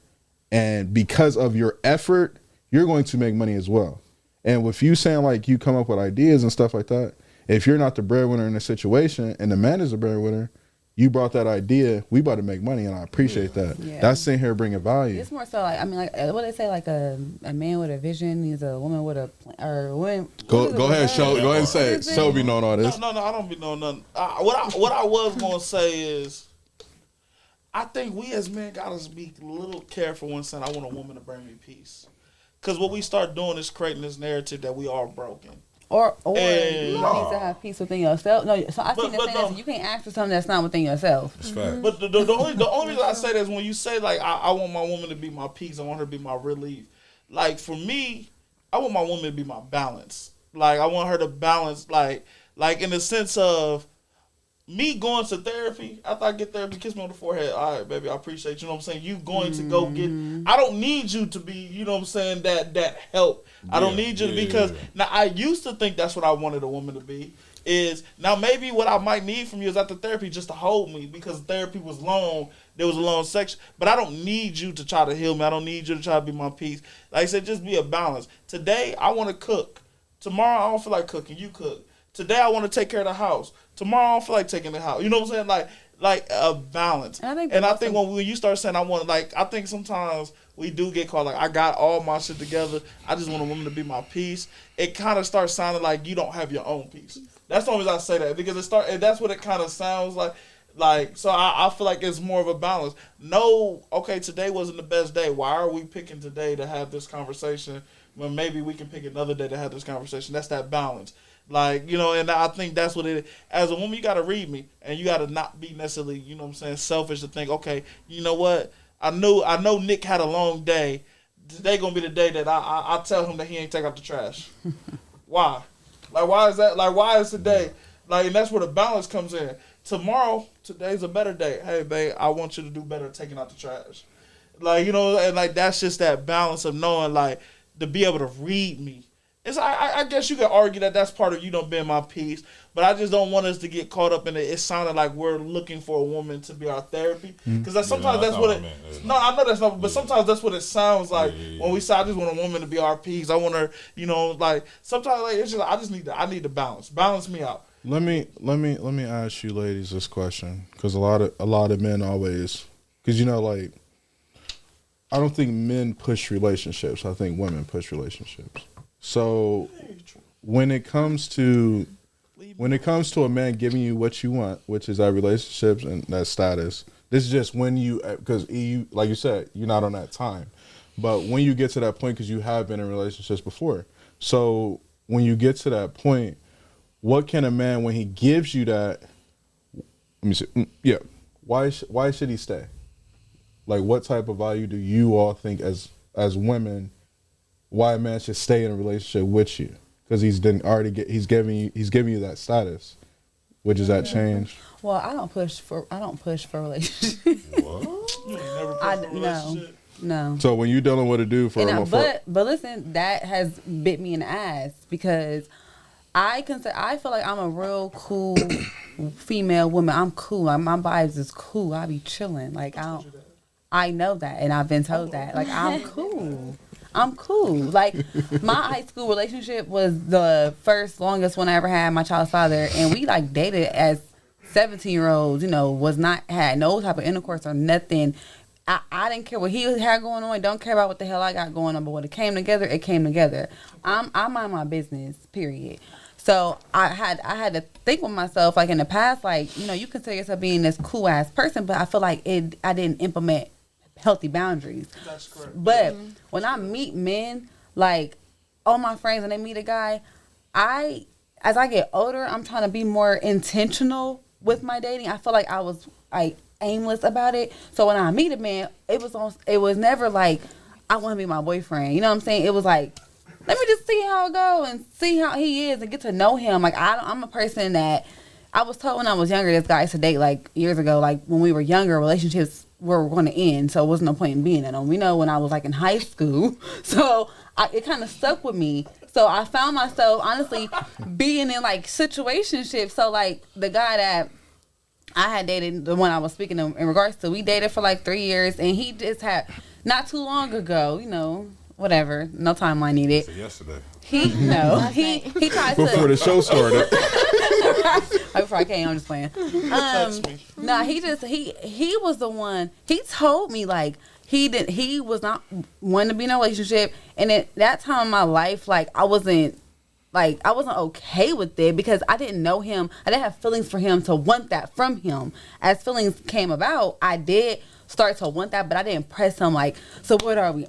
And because of your effort, you're going to make money as well. And with you saying like you come up with ideas and stuff like that, if you're not the breadwinner in the situation and the man is the breadwinner, you brought that idea, we about to make money, and I appreciate that. Yeah. That's sitting here bringing value. It's more so like, I mean, like what they say, like a man with a vision is a woman with a or woman. Go ahead, show. Go ahead and say it. Show be knowing all this. No, I don't be knowing nothing. What I was gonna say is, I think we as men gotta be a little careful when saying I want a woman to bring me peace, because what we start doing is creating this narrative that we are broken. Or you And- need to have peace within yourself. No, so I think the thing is you can't ask for something that's not within yourself. It's fact. But the only reason I say that is when you say like I want my woman to be my peace, I want her to be my relief. Like for me, I want my woman to be my balance. Like I want her to balance, like in the sense of me going to therapy. After I get therapy, kiss me on the forehead. All right, baby, I appreciate you. You know what I'm saying? You going to go get. I don't need you to be. You know what I'm saying? That help. I don't need you to be, because now I used to think that's what I wanted a woman to be. Is now maybe what I might need from you is after therapy just to hold me, because therapy was long. There was a long section, but I don't need you to try to heal me. I don't need you to try to be my peace. Like I said, just be a balance. Today I want to cook. Tomorrow I don't feel like cooking. You cook. Today I want to take care of the house. Tomorrow I don't feel like taking the house. You know what I'm saying? Like a balance. And I think when you start saying I want, like, I think sometimes we do get caught like I got all my shit together, I just want a woman to be my peace. It kind of starts sounding like you don't have your own peace. That's the only reason I say that, because and that's what it kind of sounds like. Like, so I feel like it's more of a balance. No, okay, today wasn't the best day. Why are we picking today to have this conversation when maybe we can pick another day to have this conversation? That's that balance. Like, you know, and I think that's what it is. As a woman, you got to read me, and you got to not be necessarily, you know what I'm saying, selfish to think, okay, you know what? I know Nick had a long day. Today going to be the day that I tell him that he ain't take out the trash. Why? Like, why is that? Like, why is today? Like, and that's where the balance comes in. Tomorrow, today's a better day. Hey, babe, I want you to do better at taking out the trash. Like, you know, and like that's just that balance of knowing, like, to be able to read me. It's I guess you could argue that that's part of you don't being my peace, but I just don't want us to get caught up in it. It sounded like we're looking for a woman to be our therapy, because sometimes that's what it. No, I know that's not, but sometimes that's what it sounds like when we say I just want a woman to be our peace. I want her, you know, like sometimes like it's just I need to balance me out. Let me ask you ladies this question, because a lot of men always, because you know, like, I don't think men push relationships. I think women push relationships. So when it comes to a man giving you what you want, which is that relationships and that status, This is just when you, because you, like you said, you're not on that time. But when you get to that point, because you have been in relationships before. So when you get to that point, what can a man, when he gives you that, let me see, yeah, why should he stay? Like, what type of value do you all think as women, why a man should stay in a relationship with you? Because he's giving you that status, which is that change. Well, I don't push for relationships. What? You ain't never put in a relationship. No. So when you're dealing with a dude but listen, that has bit me in the ass because I feel like I'm a real cool female woman. I'm cool. My vibes is cool. I be chilling. Like I know that, and I've been told that. Like I'm cool. I'm cool. Like my high school relationship was the first longest one I ever had. My child's father, and we like dated as 17-year-olds. You know, had no type of intercourse or nothing. I didn't care what he had going on. Don't care about what the hell I got going on. But when it came together, it came together. I mind my business. Period. So I had to think with myself, like in the past, like, you know, you consider yourself being this cool ass person, but I feel like I didn't implement healthy boundaries. That's correct. But when I meet men, like all my friends, and they meet a guy, as I get older, I'm trying to be more intentional with my dating. I feel like I was like aimless about it. So when I meet a man, it was never like I want to be my boyfriend. You know what I'm saying? It was like, let me just see how it go and see how he is and get to know him. Like I'm a person that I was told when I was younger, this guy used to date like years ago, like when we were younger, relationships were going to end, so there was no point in being in them. We know when I was like in high school, so it kind of stuck with me. So I found myself honestly being in like situationships. So like the guy that I had dated, the one I was speaking in regards to, we dated for like 3 years, and he just had not too long ago, you know, whatever, no timeline needed. So yesterday. He tried to before the show started. Before I came, I'm just playing. He was the one. He told me like he was not wanting to be in a relationship, and at that time in my life, like I wasn't okay with it because I didn't know him. I didn't have feelings for him to want that from him. As feelings came about, I did start to want that, but I didn't press him like, so what are we?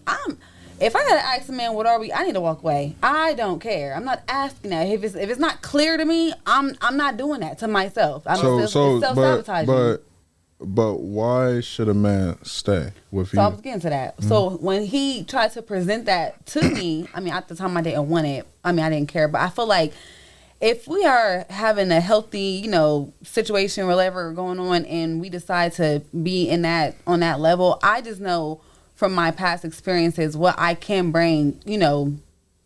If I gotta ask a man what are we, I need to walk away. I don't care. I'm not asking that. If it's not clear to me, I'm not doing that to myself. It's self-sabotaging. But why should a man stay with you? So I was getting to that. Mm-hmm. So when he tried to present that to me, I mean, at the time I didn't want it. I mean, I didn't care. But I feel like if we are having a healthy, you know, situation, whatever going on, and we decide to be on that level, I just know from my past experiences what I can bring, you know,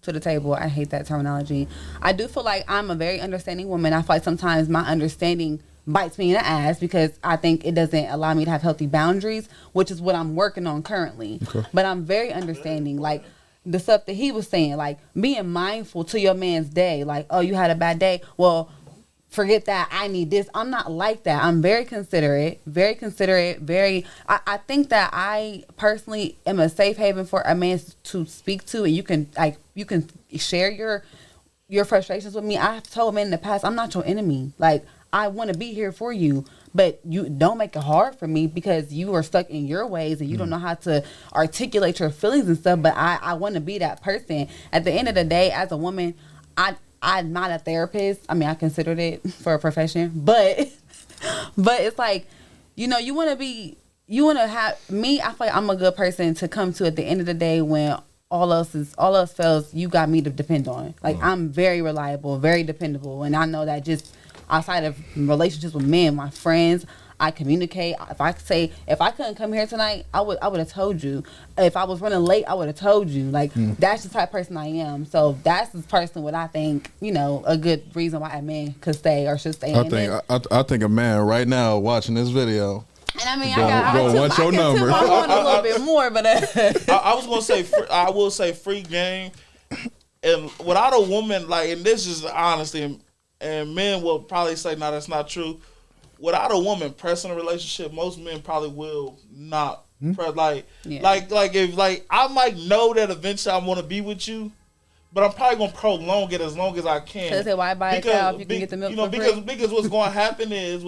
to the table. I hate that terminology. I do feel like I'm a very understanding woman. I feel like sometimes my understanding bites me in the ass because I think it doesn't allow me to have healthy boundaries, which is what I'm working on currently. Okay. But I'm very understanding, like the stuff that he was saying, like being mindful to your man's day. Like, oh, you had a bad day. Well, forget that. I need this. I'm not like that. I'm very considerate, I think that I personally am a safe haven for a man to speak to, and you can share your frustrations with me. I've told men in the past, I'm not your enemy. Like, I want to be here for you, but you don't make it hard for me because you are stuck in your ways and you don't know how to articulate your feelings and stuff. But I want to be that person. At the end of the day, as a woman, I'm not a therapist. I mean, I considered it for a profession, but it's like, you know, you want to have me. I feel like I'm a good person to come to at the end of the day when all else fails. You got me to depend on. Like, I'm very reliable, very dependable, and I know that just outside of relationships with men, my friends, I communicate. If I couldn't come here tonight, I would have told you. If I was running late, I would have told you. Like, that's the type of person I am. So that's the person what I think, you know, a good reason why a man could stay or should stay. I think a man right now watching this video. And I mean, I can tip my horn a little bit more, but I was gonna say, I will say free game, and without a woman, like, and this is honesty, and men will probably say, no, that's not true. Without a woman pressing a relationship, most men probably will not press. Like if I might know that eventually I want to be with you, but I'm probably gonna prolong it as long as I can. Because why buy a cow if you can get the milk for free? Because what's gonna happen is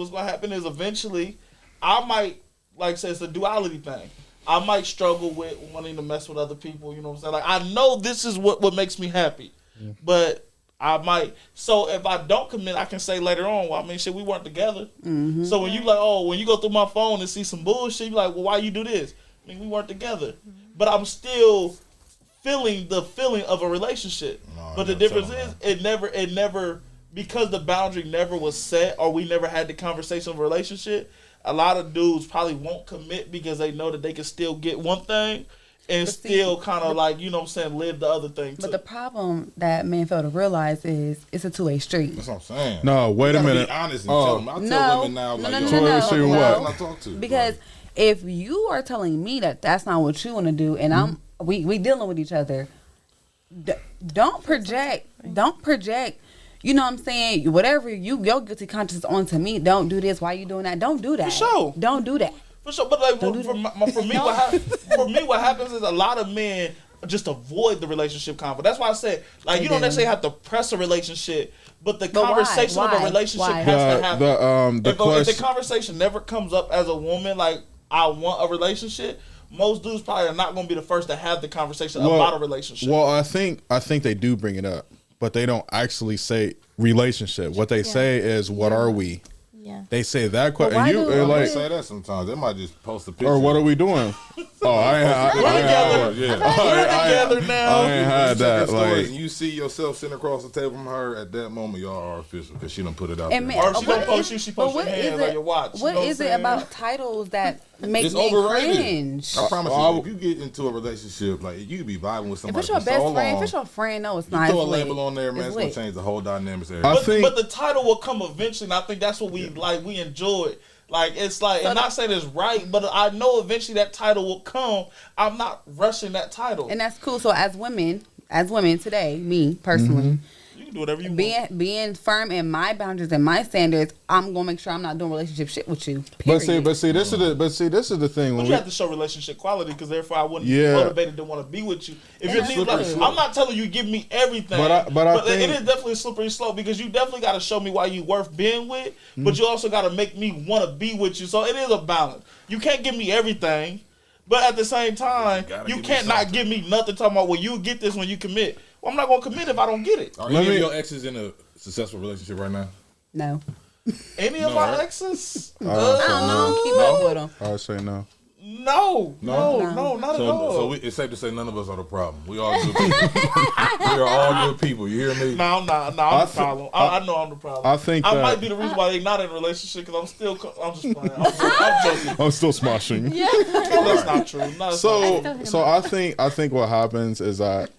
eventually I might like I said, it's a duality thing. I might struggle with wanting to mess with other people. You know what I'm saying? Like, I know this is what makes me happy, but I might. So if I don't commit, I can say later on, well, I mean, shit, we weren't together. Mm-hmm. So when you like, oh, when you go through my phone and see some bullshit, you like, well, why you do this? I mean, we weren't together, but I'm still feeling the feeling of a relationship. No, but the difference is, it never, because the boundary never was set, or we never had the conversation of a relationship. A lot of dudes probably won't commit because they know that they can still get one thing and still kind of like, you know what I'm saying, live the other thing too. But the problem that men fail to realize is it's a two-way street. That's what I'm saying. No, wait a minute. Be honest and tell them. I tell women now, like, no. I talk to. Because if you are telling me that that's not what you want to do, and we dealing with each other, don't project. You know what I'm saying? Whatever your guilty conscience onto me. Don't do this. Why you doing that? Don't do that. For sure. Don't do that. For sure, but like for me, what happens is a lot of men just avoid the relationship convo. That's why I said, like, you don't necessarily have to press a relationship, but the conversation of a relationship has to happen. If the conversation never comes up as a woman, like, I want a relationship, most dudes probably are not going to be the first to have the conversation about a relationship. Well, I think they do bring it up, but they don't actually say relationship. What they say is, what are we? Yeah. They say that question. Well, And you like say that sometimes. They might just post a picture. or what are we doing? Oh, I We're together now. I ain't had that. Like, and you see yourself sitting across the table from her, at that moment, y'all are official because she done put it out there. Or if she don't post you, she posts your hands like your watch. What is it about titles that make It's me overrated. cringe? I promise you, if you get into a relationship, like, you could be vibing with If somebody it's your for best so friend, long, if it's your friend, no, it's you not. throw a It's label lit. on there, man, it's lit. gonna change the whole dynamics of I everything. think, But the title will come eventually, and I think that's what we like. We enjoy it. Like, it's like, and not saying it's right, but I know eventually that title will come. I'm not rushing that title. And that's cool. So as women today, me personally, You can do whatever you want. being firm in my boundaries and my standards, I'm gonna make sure I'm not doing relationship shit with you. Period. but see, this is the thing. But When you have to show relationship quality, because therefore I wouldn't be motivated to want to be with you. If you're needing, like, I'm not telling you give me everything, but I think, it is definitely a slippery slope, because you definitely got to show me why you worth being with, but you also got to make me want to be with you. So it is a balance. You can't give me everything, but at the same time, you can't not give me nothing. Talking about, well, you get this when you commit. Well, I'm not gonna commit if I don't get it. Are any of your exes in a successful relationship right now? No. Any of my exes? I don't know. Keep up with them. I would say no. No, not at all. So it's safe to say none of us are the problem. We all good people. We are all good people. You hear me? No, I'm not. No, I'm the problem. I know I'm the problem. I think I that- might be the reason why they're not in a relationship, because I'm just playing. I'm joking. I'm still smashing. Yeah. That's not true. No, that's not true. So I think what happens is that,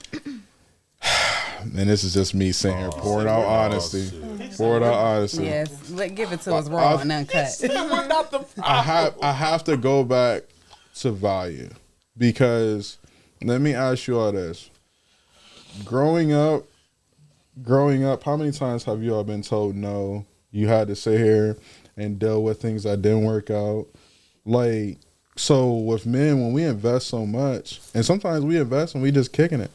and this is just me saying, pouring out honesty. Yes, give it to us raw and uncut. We're not the problem. I have to go back to value, because let me ask you all this. Growing up, how many times have you all been told no? You had to sit here and deal with things that didn't work out. Like, so with men, when we invest so much, and sometimes we invest and we just kicking it,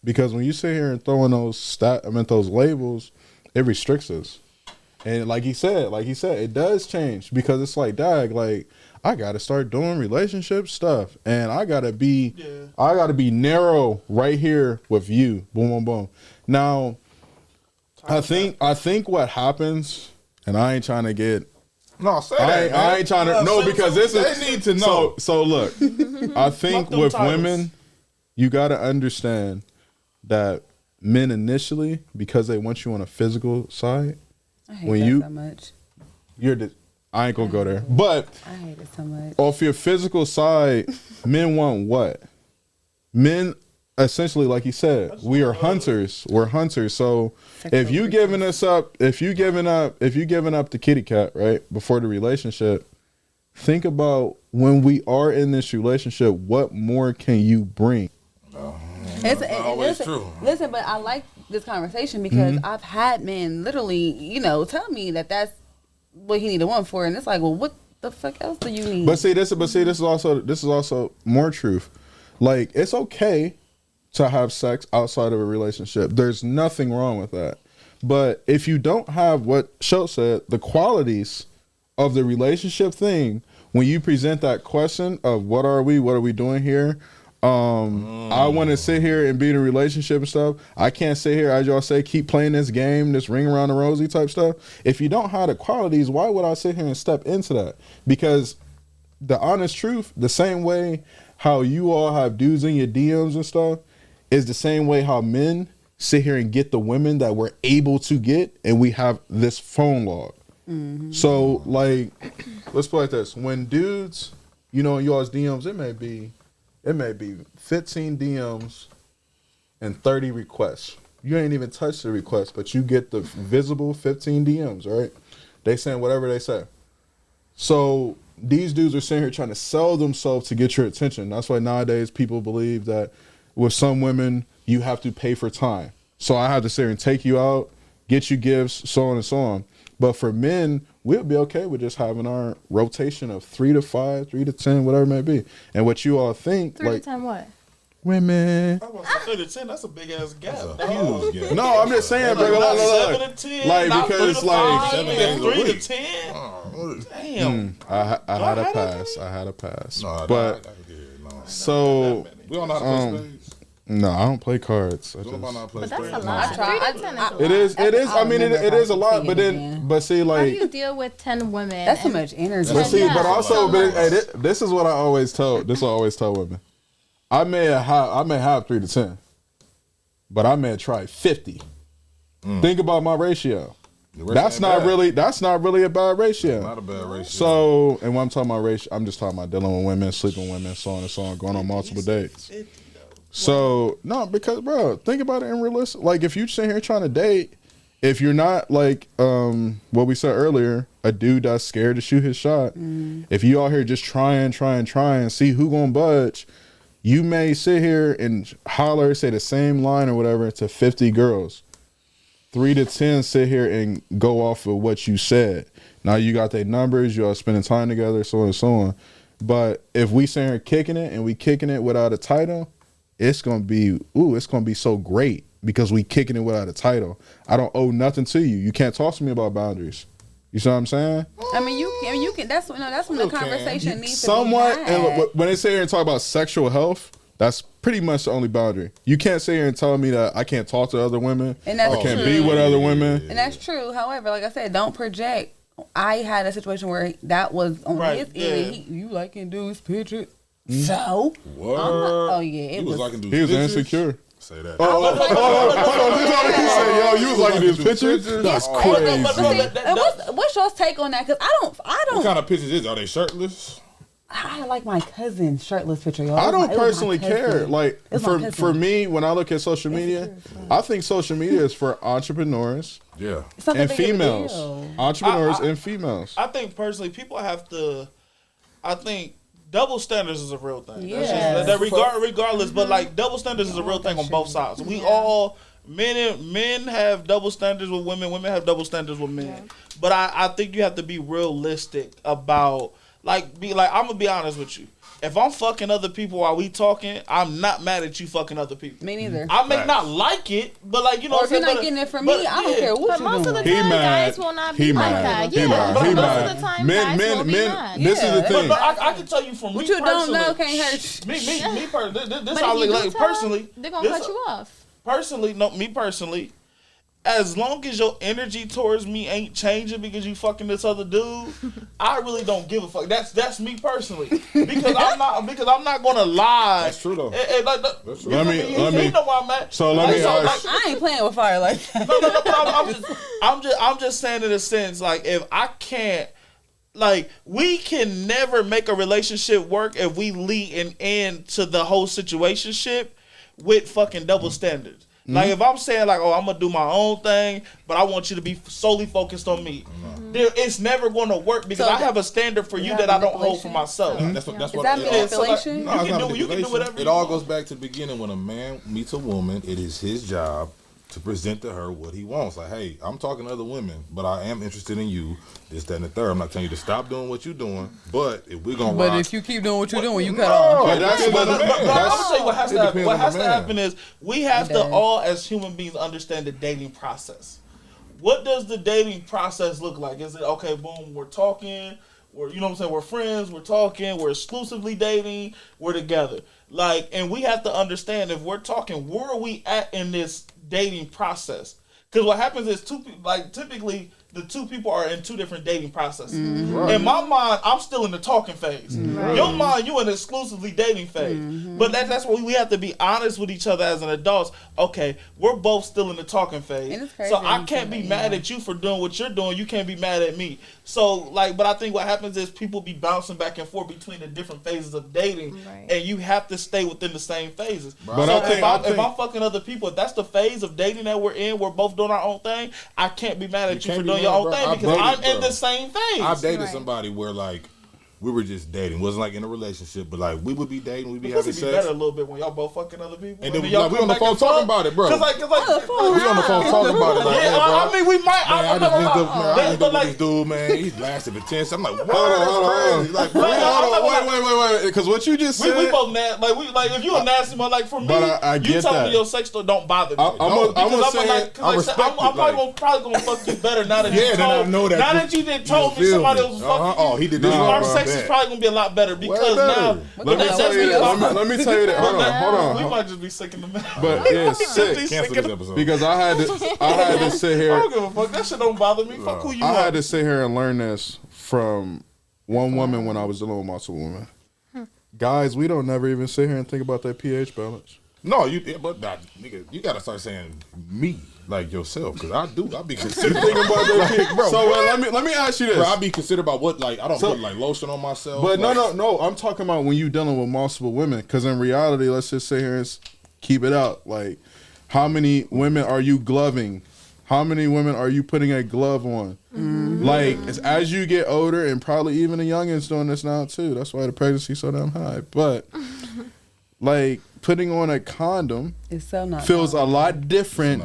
because when you sit here and throwing those those labels, it restricts us. And like he said, it does change, because it's like, dag, like, I gotta start doing relationship stuff, and I gotta be narrow right here with you. Boom, boom, boom. Now, I think what happens, and I ain't trying to get. No, say that. I ain't trying to. No, because this is. They need to know. So look, I think with women, you gotta understand that men initially, because they want you on a physical side, I hate that so much. I ain't gonna go there, but I hate it so much. off your physical side, men want what? Men, essentially, like you said, we are hunters. We're hunters. So if you giving us up, if you giving up the kitty cat, right, before the relationship, think about when we are in this relationship, what more can you bring? It's always true. Listen, but I like this conversation because I've had men literally, tell me that that's what he need a woman for, and it's like, well, what the fuck else do you need? But see, this is also more truth. Like, it's okay to have sex outside of a relationship. There's nothing wrong with that. But if you don't have what Schultz said, the qualities of the relationship thing, when you present that question of what are we doing here, I want to sit here and be in a relationship and stuff. I can't sit here, as y'all say, keep playing this game, this ring around the rosy type stuff. If you don't have the qualities, why would I sit here and step into that? Because the honest truth, the same way how you all have dudes in your DMs and stuff, is the same way how men sit here and get the women that we're able to get, and we have this phone log. So, like, let's play like this. When dudes, in y'all's DMs, it may be 15 DMs and 30 requests. You ain't even touched the request, but you get the visible 15 DMs, right? They saying whatever they say. So these dudes are sitting here trying to sell themselves to get your attention. That's why nowadays people believe that with some women, you have to pay for time. So I have to sit here and take you out, get you gifts, so on and so on. But for men, we'll be okay with just having our rotation of 3 to 5, 3 to 10, whatever it may be. And what you all think, 3 to 10 what? Women. I was 3 to 10. That's a big ass gap. That's a huge gap. No, I'm just saying, bro. Not Look. 7 to 10. Like, not because, 3 to like, 5, 7 days a 3 week. to 10. Oh, Damn. I had a had pass. I had a pass. no, But no. so We don't know how to play spades. no, I don't play cards. I We don't know how to play But that's spades. a lot. I try. 3 to 10 is a lot. It is. I mean, it is a lot. But Again. then, but see, How do like, you deal with 10 women? That's too and- much energy. but see, Yeah. but also, So but much. hey, this is what I always tell. This is what I always tell women. I may have 3 to 10, but I may try 50. Think about my ratio. The rest That's ain't not bad. really a bad ratio. Not a bad ratio. So, and when I'm talking about ratio, I'm just talking about dealing with women, sleeping with women, so on and so on, going on multiple dates. So, no, because, bro, think about it in realistic. Like, if you sit here trying to date, if you're not, like, what we said earlier, a dude that's scared to shoot his shot, if you out here just try and see who gonna budge, you may sit here and holler, say the same line or whatever to 50 girls. 3 to 10 sit here and go off of what you said. Now you got their numbers, you all spending time together, so on and so on. But if we sit here kicking it and we kicking it without a title, it's gonna be so great because we kicking it without a title. I don't owe nothing to you. You can't talk to me about boundaries. You see what I'm saying? I mean, you can. That's when the conversation needs Somewhat, to be and had. when they sit here and talk about sexual health, that's pretty much the only boundary. You can't sit here and tell me that I can't talk to other women, And that's I can't true. be with other women. And that's true. However, like I said, don't project. I had a situation where that was on Right, his yeah. end. You liking dude's picture. So, Word. oh yeah, He it was was. liking He was pictures? insecure. Say that. Hold on, this is all he said, yo, you was liking these pictures? That's But crazy. And what's your take on that? Because I What don't. kind of pictures is? Are they shirtless? I like my cousin's shirtless picture. Y'all. I don't It was my personally care. cousin. Like It's my cousin. for me, when I look at social media, I think social media is for entrepreneurs Yeah. It's not that and big of a females. deal. Entrepreneurs and females. I think personally, people have to. I think double standards is a real thing. Yes. That's just, regardless, but like double standards is a real thing on both sides. We all men have double standards with women. Women have double standards with men. But I think you have to be realistic about I'm gonna be honest with you. If I'm fucking other people while we talking, I'm not mad at you fucking other people. Me neither. I may not like it, but like you know, Or what if you're I'm saying? not getting it from me, I don't care what But you're most of the doing. He time, mad. guys will not He be like mad. that. He Yeah, mad. but He most mad. of the time, Men, guys will be men. mad. This is the Yeah. thing. But I can tell you from What me you don't personally. know can't hurt. Me personally. This But how if you do like tell personally. them, they're gonna this- cut you off. Personally, no, me personally. As long as your energy towards me ain't changing because you fucking this other dude, I really don't give a fuck. That's me personally. Because I'm not gonna lie. That's true though. That's true. Let me- you know where I'm at. So let me ask- I ain't playing with fire like that. No, but I'm just saying in a sense, like if I can't, like we can never make a relationship work if we lead an end to the whole situationship with fucking double standards. Like if I'm saying like, oh, I'm gonna do my own thing, but I want you to be solely focused on me, then it's never gonna work because So I have a standard for you that that I don't hold for manipulation? myself. That's what. That's Is what. that it all- manipulation? No, No, it's You not can do manipulation. whatever It you all want. goes back to the beginning when a man meets a woman. It is his job to present to her what he wants. Like, hey, I'm talking to other women, but I am interested in you. This, that, and the third. I'm not telling you to stop doing what you're doing, but if we're gonna But rock, if you keep doing what you're doing, you cut off. But that's It depends on the man. I'm gonna tell you what has It to happen. depends What on the has to man. happen is we have It to does. all, as human beings, understand the dating process. What does the dating process look like? Is it okay? Boom, we're talking. We're, you know what I'm saying? We're friends. We're talking. We're exclusively dating. We're together. Like, and we have to understand if we're talking, where are we at in this dating process? Because what happens is typically the two people are in two different dating processes. Right. In my mind, I'm still in the talking phase. Right. Your mind, you in the exclusively dating phase. But that's what we have to be honest with each other as an adults. Okay, we're both still in the talking phase. So I can't be mad at you for doing what you're doing. You can't be mad at me. So, but I think what happens is people be bouncing back and forth between the different phases of dating, and you have to stay within the same phases. But so if I'm fucking other people, if that's the phase of dating that we're in, we're both doing our own thing, I can't be mad at you for doing your own thing because I'm in the same phase. I've dated somebody where we were just dating. Wasn't like in a relationship, but we would be dating, we'd be having sex. It be better a little bit when y'all both fucking other people. And then we on the phone talking about it, bro. We on the phone talking about it. I mean, we might. I just linked up with this dude, man. He's lasted for 10 seconds. I'm like, hold on. Wait. Because what you just said. We both nasty. If you a nasty man, for me, you telling me your sex story don't bother me. I'm probably gonna fuck you better now that you told. Now that you did told me somebody else was fucking you. Oh, he did this. Our sex is probably gonna be a lot better because now. Let me tell you that. Hold on. We might just be sick in the middle. But yeah, sick. Cancel this episode. Because I had to sit here. I don't give a fuck. That shit don't bother me. Fuck who you are. I had to sit here and learn this from one woman when I was dealing with multiple women. Guys, we don't never even sit here and think about that pH balance. No, nigga, you gotta start saying me. Like yourself, because I be considered thinking about that pig, bro. So let me ask you this. Bro, I be considered about what I don't put lotion on myself. But no. I'm talking about when you dealing with multiple women, because in reality, let's just sit here and keep it out. Like, how many women are you gloving? How many women are you putting a glove on? Like, as you get older, and probably even the youngins doing this now too. That's why the pregnancy's so damn high. But like putting on a condom, it's so not feels a lot different.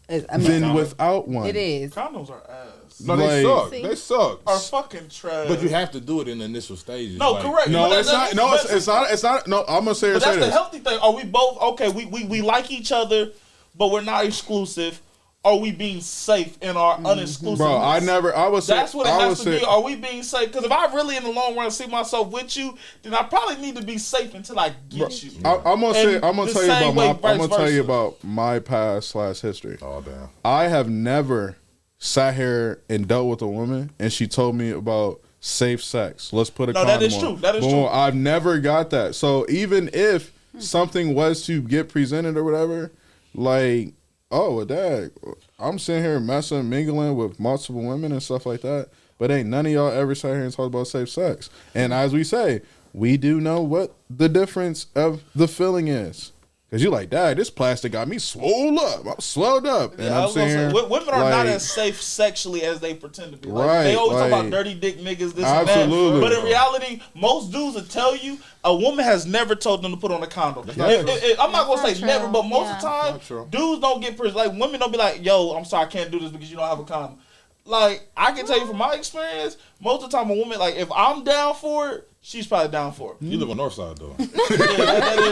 Than without one. It is. Condoms are ass. No, they suck. They suck. Are fucking trash. But you have to do it in the initial stages. No, correct. No, it's not. No, it's not. No, I'm gonna say. But that's the healthy thing. Are we both okay? We like each other, but we're not exclusive. Are we being safe in our unexclusiveness? Bro, I would say that's what it has to be. Are we being safe? Because if I really in the long run see myself with you, then I probably need to be safe until I get you. I'm gonna tell you about my past / history. Oh damn! I have never sat here and dealt with a woman and she told me about safe sex. Let's put a condom on. That is true. That is true. I've never got that. So even if something was to get presented or whatever, like. Oh, well, dad, I'm sitting here messing, mingling with multiple women and stuff like that, but ain't none of y'all ever sat here and talked about safe sex. And as we say, we do know what the difference of the feeling is. Because you're like, dad, this plastic got me swole up. I'm swelled up. And I'm saying, women are not as safe sexually as they pretend to be. They always talk about dirty dick niggas, this and that. But in reality, most dudes will tell you a woman has never told them to put on a condom. I'm not going to say never, but most of the time, dudes don't get like women don't be like, yo, I'm sorry, I can't do this because you don't have a condom. Like, I can tell you from my experience, most of the time a woman, like, if I'm down for it, she's probably down for it. You live on North Side, though. That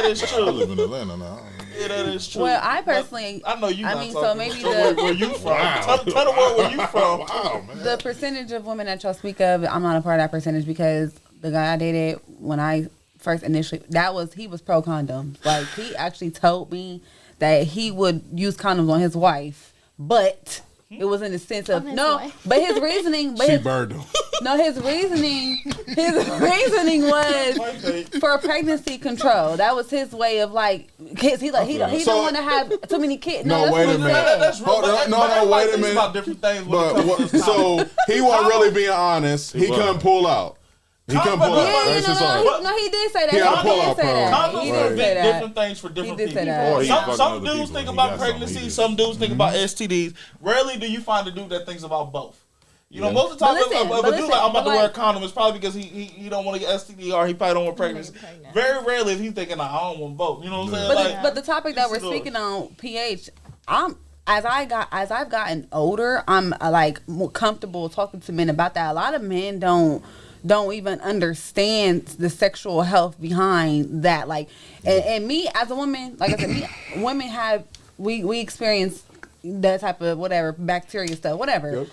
is true. I live in Atlanta now. Yeah, that is true. Well, I personally, I know you. So maybe where you from? Wow. Tell the world where you from. Wow, man. The percentage of women that y'all speak of, I'm not a part of that percentage because the guy I dated when I first initially, he was pro condom. Like, he actually told me that he would use condoms on his wife, but it was in the sense of but his reasoning. But she burned him. No, his reasoning was for pregnancy control. That was his way of like kids. He don't want to have too many kids. No, wait a minute. That's real. Wait a minute. About different things. So he wasn't really being honest. He couldn't pull out. He couldn't pull out. No, he did say that. He had to pull out, Condoms are different things for different people. Some dudes think about pregnancy. Some dudes think about STDs. Rarely do you find a dude that thinks about both. You know, most of the time, if a dude like, I'm about to wear a condom, it's probably because he don't want to get STD or he probably don't want pregnancy. Very rarely if he's thinking, I don't want both. You know what I'm saying? But the topic that we're speaking on, pH, as I've gotten older, I'm like more comfortable talking to men about that. A lot of men don't even understand the sexual health behind that. Like, and me as a woman, like I said, women we experience that type of whatever bacteria stuff, whatever. Yep.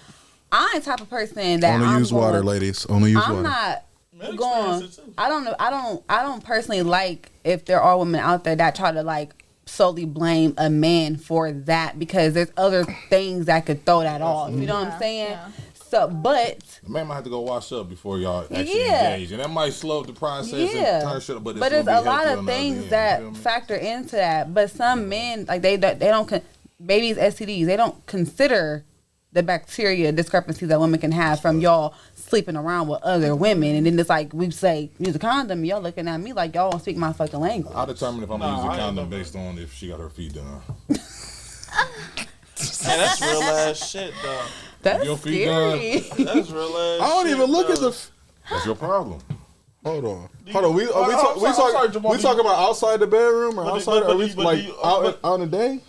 I ain't the type of person that Only I'm use water, going, ladies. Only use I'm water. not Men going. experience it too. I don't know. I don't personally like if there are women out there that try to like solely blame a man for that, because there's other things that could throw that off. You know what I'm saying? Yeah. So, but The man might have to go wash up before y'all actually Yeah. engage, and that might slow up the process yeah, and turn shit up. But there's a lot of things that factor into that. But some men, like they don't babies STDs, they don't consider the bacteria discrepancies that women can have from y'all sleeping around with other women, and then it's like we say use a condom, and y'all looking at me like y'all don't speak my fucking language. I determine if I'm gonna use I a ain't condom know. based on if she got her feet done. Man, that's real ass shit, though. That's Your feet scary. That's real ass. I don't shit, even look at though. the. That's your problem. Hold on. you- Hold on. We I'm sorry, Jamal, we talking about outside the bedroom or But- outside? but Are we you- but like you- out but- on a day?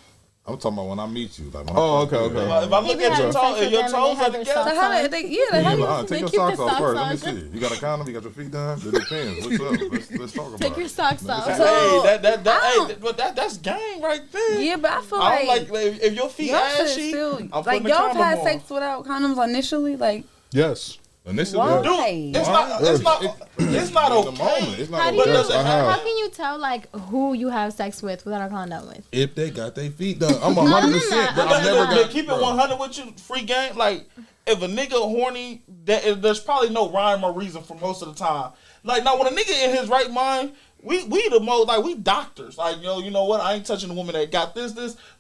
I'm talking about when I meet you. Like when Oh, I first okay, meet you. okay. If I look He be at your having toes, sex if with your them and they toes have are their together, socks So how on. do they, how Yeah, do but, you take your keep socks the off socks first. Let on. me see. You got a condom? You got your feet done? It depends. What's up? Let's talk about Take your it. socks off. So- hey, that, I hey, but that's game right there. Yeah, but I feel I don't like, like if your feet y'all should ashy. still I'm like putting the y'all condom had on. sex without condoms initially, like Yes. Initially, why? Dude, it's not okay. in the moment. It's How not do you? okay. does it How have? can you tell like who you have sex with without a condom with? If they got their feet done, I'm I'm 100%. not. But I'm I've never not. But got. keep it bro. 100 with you, free game. Like if a nigga horny, there's probably no rhyme or reason for most of the time. Like now, when a nigga in his right mind, we the most like we doctors. Like you know what? I ain't touching a woman that got this.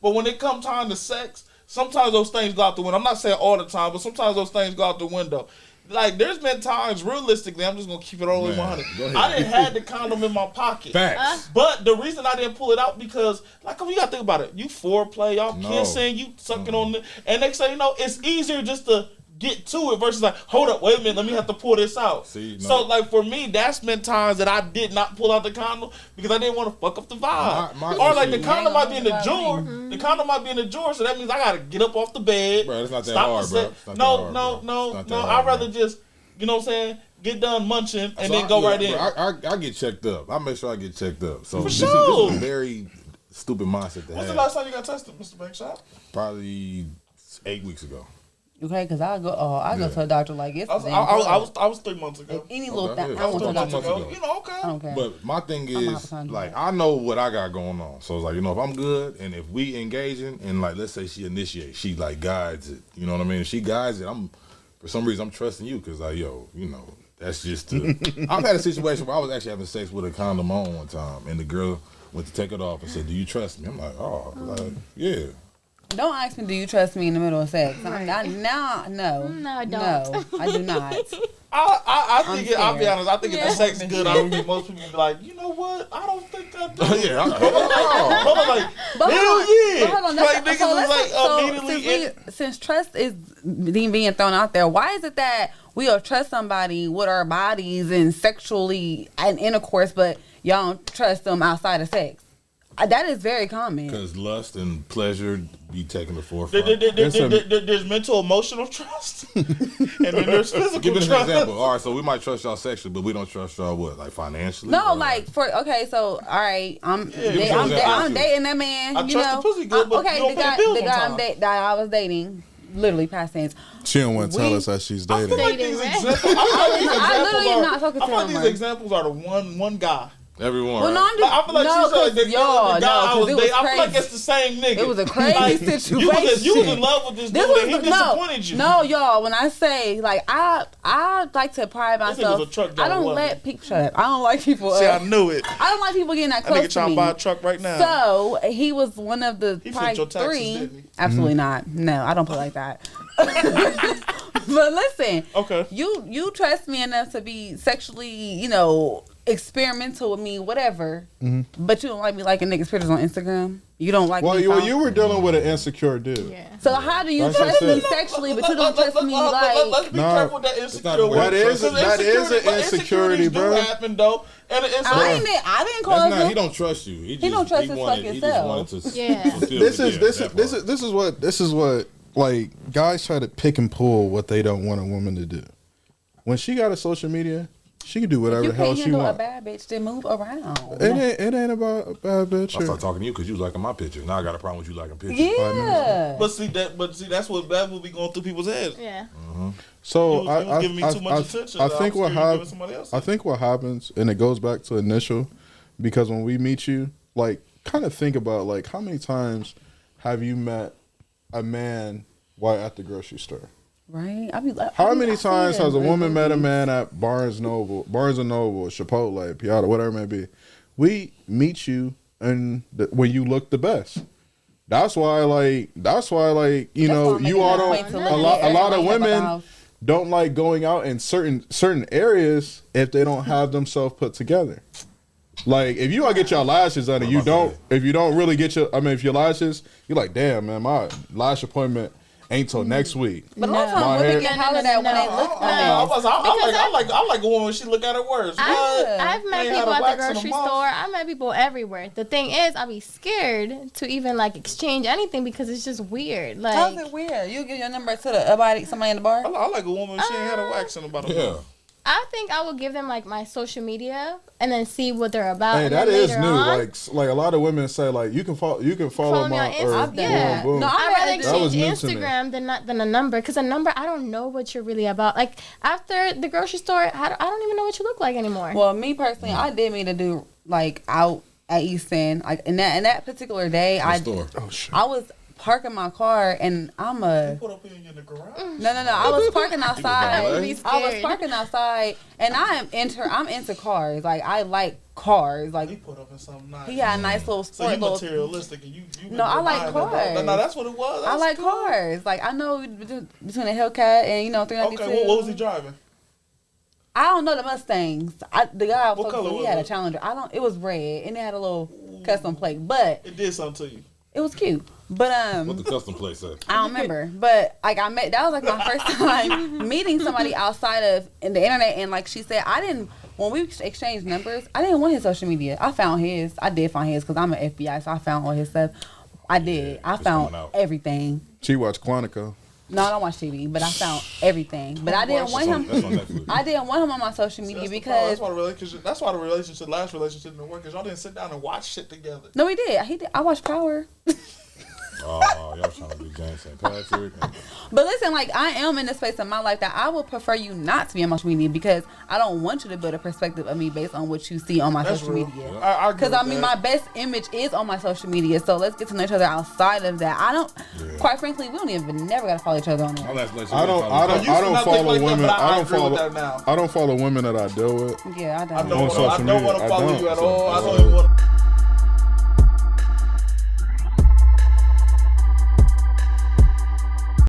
But when it come time to sex, sometimes those things go out the window. I'm not saying all the time, but sometimes those things go out the window. Like there's been times, realistically, I'm just gonna keep it all the way Man, 100. go ahead. I didn't have the condom in my pocket. Facts. But the reason I didn't pull it out because, like, you gotta think about it. You foreplay, y'all No. kissing, you sucking on the, and next thing you know, it's easier just to get to it versus like, hold up, wait a minute, let me have to pull this out. See, no. So, like, for me, that's been times that I did not pull out the condom because I didn't want to fuck up the vibe. My Or like the issue- condom might be in the About drawer. The condom might be in the drawer, so that means I gotta get up off the bed. Bro, it's not that stop hard, the bro. sex. It's not that No, hard, no, bro. It's no, not no. that I'd hard, rather bro. just, you know what I'm saying, get done munching and So then go right in. I get checked up. I make sure I get checked up. So For this sure. is a very stupid mindset to When's the have. last time you got tested, Mr. Bankshot? Probably 8 weeks ago. okay, because I go to a doctor like it's I was 3 months ago. any little Okay, thing. yeah. I went to a 2 doctor. months ago. You know, okay. I don't care. But my thing I'm is, not like, I know what I got going on. So it's like, you know, if I'm good and if we engaging and like, let's say she initiates, she like guides it. You know what I mean? If she guides it, for some reason I'm trusting you because like, yo, you know, that's just I've had a situation where I was actually having sex with a condom on one time and the girl went to take it off and said, do you trust me? I'm like, oh, like, yeah. Don't ask me, do you trust me in the middle of sex? No, No, I don't. No, I do not. I think I'm I'll be scared. honest. I think if the sex is good, I don't think most people be like, you know what? I don't think I do. Yeah, I'm like, But I'm like, But hell hold on, yeah! but hold on, Like that's- niggas is let's- like immediately. since trust is being thrown out there, why is it that we'll trust somebody with our bodies and sexually and intercourse, but y'all don't trust them outside of sex? That is very common. because lust and pleasure be taking the forefront. There's mental, emotional trust, and then there's physical Give us an trust. example. All right, so we might trust y'all sexually, but we don't trust y'all what, like financially? No, Or- like so all right, I'm give us an example. I'm dating that man. I you trust know, the pussy good, but okay, you don't the pay guy, the bills the on guy time. that I was dating, literally past tense. She don't want to tell We- us that she's I dating. feel like Dating, these right? examples. I literally am not talking I to feel like him, these right? examples are the one guy. Everyone. Well, no, right? I'm just Like, I feel like no, she's like the y'all, guy I no, was because it was dating. I feel like crazy. it's the same nigga. It was a crazy Like, situation. You was in love with this dude and he disappointed you. No, y'all. When I say like I like to pride This nigga myself. was a truck I driver, don't wasn't let he? people shut up. I don't like people. See, I knew it. I don't like people getting that That close nigga to trying me. to buy a truck right now. So he was one of the He probably flipped your taxes, three. didn't he? Absolutely not. No, I don't play like that. But listen, Okay. you trust me enough to be sexually, experimental with me, whatever. But you don't like me liking niggas' pictures on Instagram. You don't like Well, me. you were dealing with an insecure dude. Yeah. So how do you That's trust just me it. sexually, but you don't trust me Let's like? be Nah. careful with that insecure not- word. That is- Because that is an but insecurity, insecurities bro. do happen though, and it's I didn't cause That's not, him. he don't trust you. He don't trust his wanted, fucking he just self. wanted to Yeah. fulfill This it. is Yeah, this that is this part. is this is what like guys try to pick and pull what they don't want a woman to do. When she got a social media, She can do whatever You the hell can't she handle a wants. bad bitch, then move around. It ain't about a bad bitch. I started talking to you because you was liking my picture. Now I got a problem with you liking pictures. Yeah. But see that's what bad will be going through people's heads. Yeah. So You was giving me too much attention. I so think I'm what scared you giving happens. somebody else. I think what happens, and it goes back to initial, because when we meet you, like, kind of think about like how many times have you met a man while at the grocery store? Right? How many times has a woman met a man at Barnes and Noble, Chipotle, Piata, whatever it may be? We meet you and when you look the best. That's why, you know, you all don't. A lot of women don't like going out in certain areas if they don't have themselves put together. Like, if you want to get your lashes done and if you don't really get if your lashes, you're like, damn, man, my lash appointment ain't till next week. But a lot of times women get hollered at when they look I like a woman when she look at her words. I've met people at the grocery store. I've met people everywhere. The thing is, I'd be scared to even like exchange anything because it's just weird. Like, how's it weird? You give your number to somebody in the bar? I like a woman when she ain't had a wax in about a month. I think I would give them like my social media and then see what they're about. Hey, and that then is later new. on, like a lot of women say, like, you can follow Follow me my on Instagram. Yeah. boom, boom. No, I'd rather That was exchange new to me. Instagram than a number, because a number, I don't know what you're really about. Like, after the grocery store, I don't even know what you look like anymore. Well, me personally, I did mean to do like out at East End. Like in that particular day, I was parking my car and You put up in the garage? No. I was parking outside. I'd be scared. I was parking outside, and I'm into cars. Like I like cars. Like He put up in something nice. he had a nice little So you sport. materialistic and you No, I like cars. No, that's what it was. I like cars. Like I know between a Hellcat and 392. Okay, what was he driving? I don't know the Mustangs. The guy What color he was had it? a Challenger. It was red and it had a little custom plate, but It did something to you. it was cute. But What the custom plate say? I don't remember. But like that was like my first time meeting somebody outside of the internet, and like she said, when we exchanged numbers, I didn't want his social media. I found his. I did find his because I'm an FBI, so I found all his stuff. I did. I found everything. She watched Quantico. No, I don't watch TV, but I found everything. But I didn't want him. That's on Netflix. I didn't want him on my social media That's because why the last relationship didn't work, because y'all didn't sit down and watch shit together. no, he did. He did. I watched Power. Oh, y'all trying to be James St. Patrick. But listen, like I am in a space in my life that I would prefer you not to be on my social media because I don't want you to build a perspective of me based on what you see on my social real. media. I Because I mean, my best image is on my social media, so let's get to know each other outside of that. Quite frankly, we don't even never gotta follow each other on there. I don't follow women. I don't follow women that I deal with. Yeah, I I don't. don't social want to media. follow I you don't. at all. I don't even want.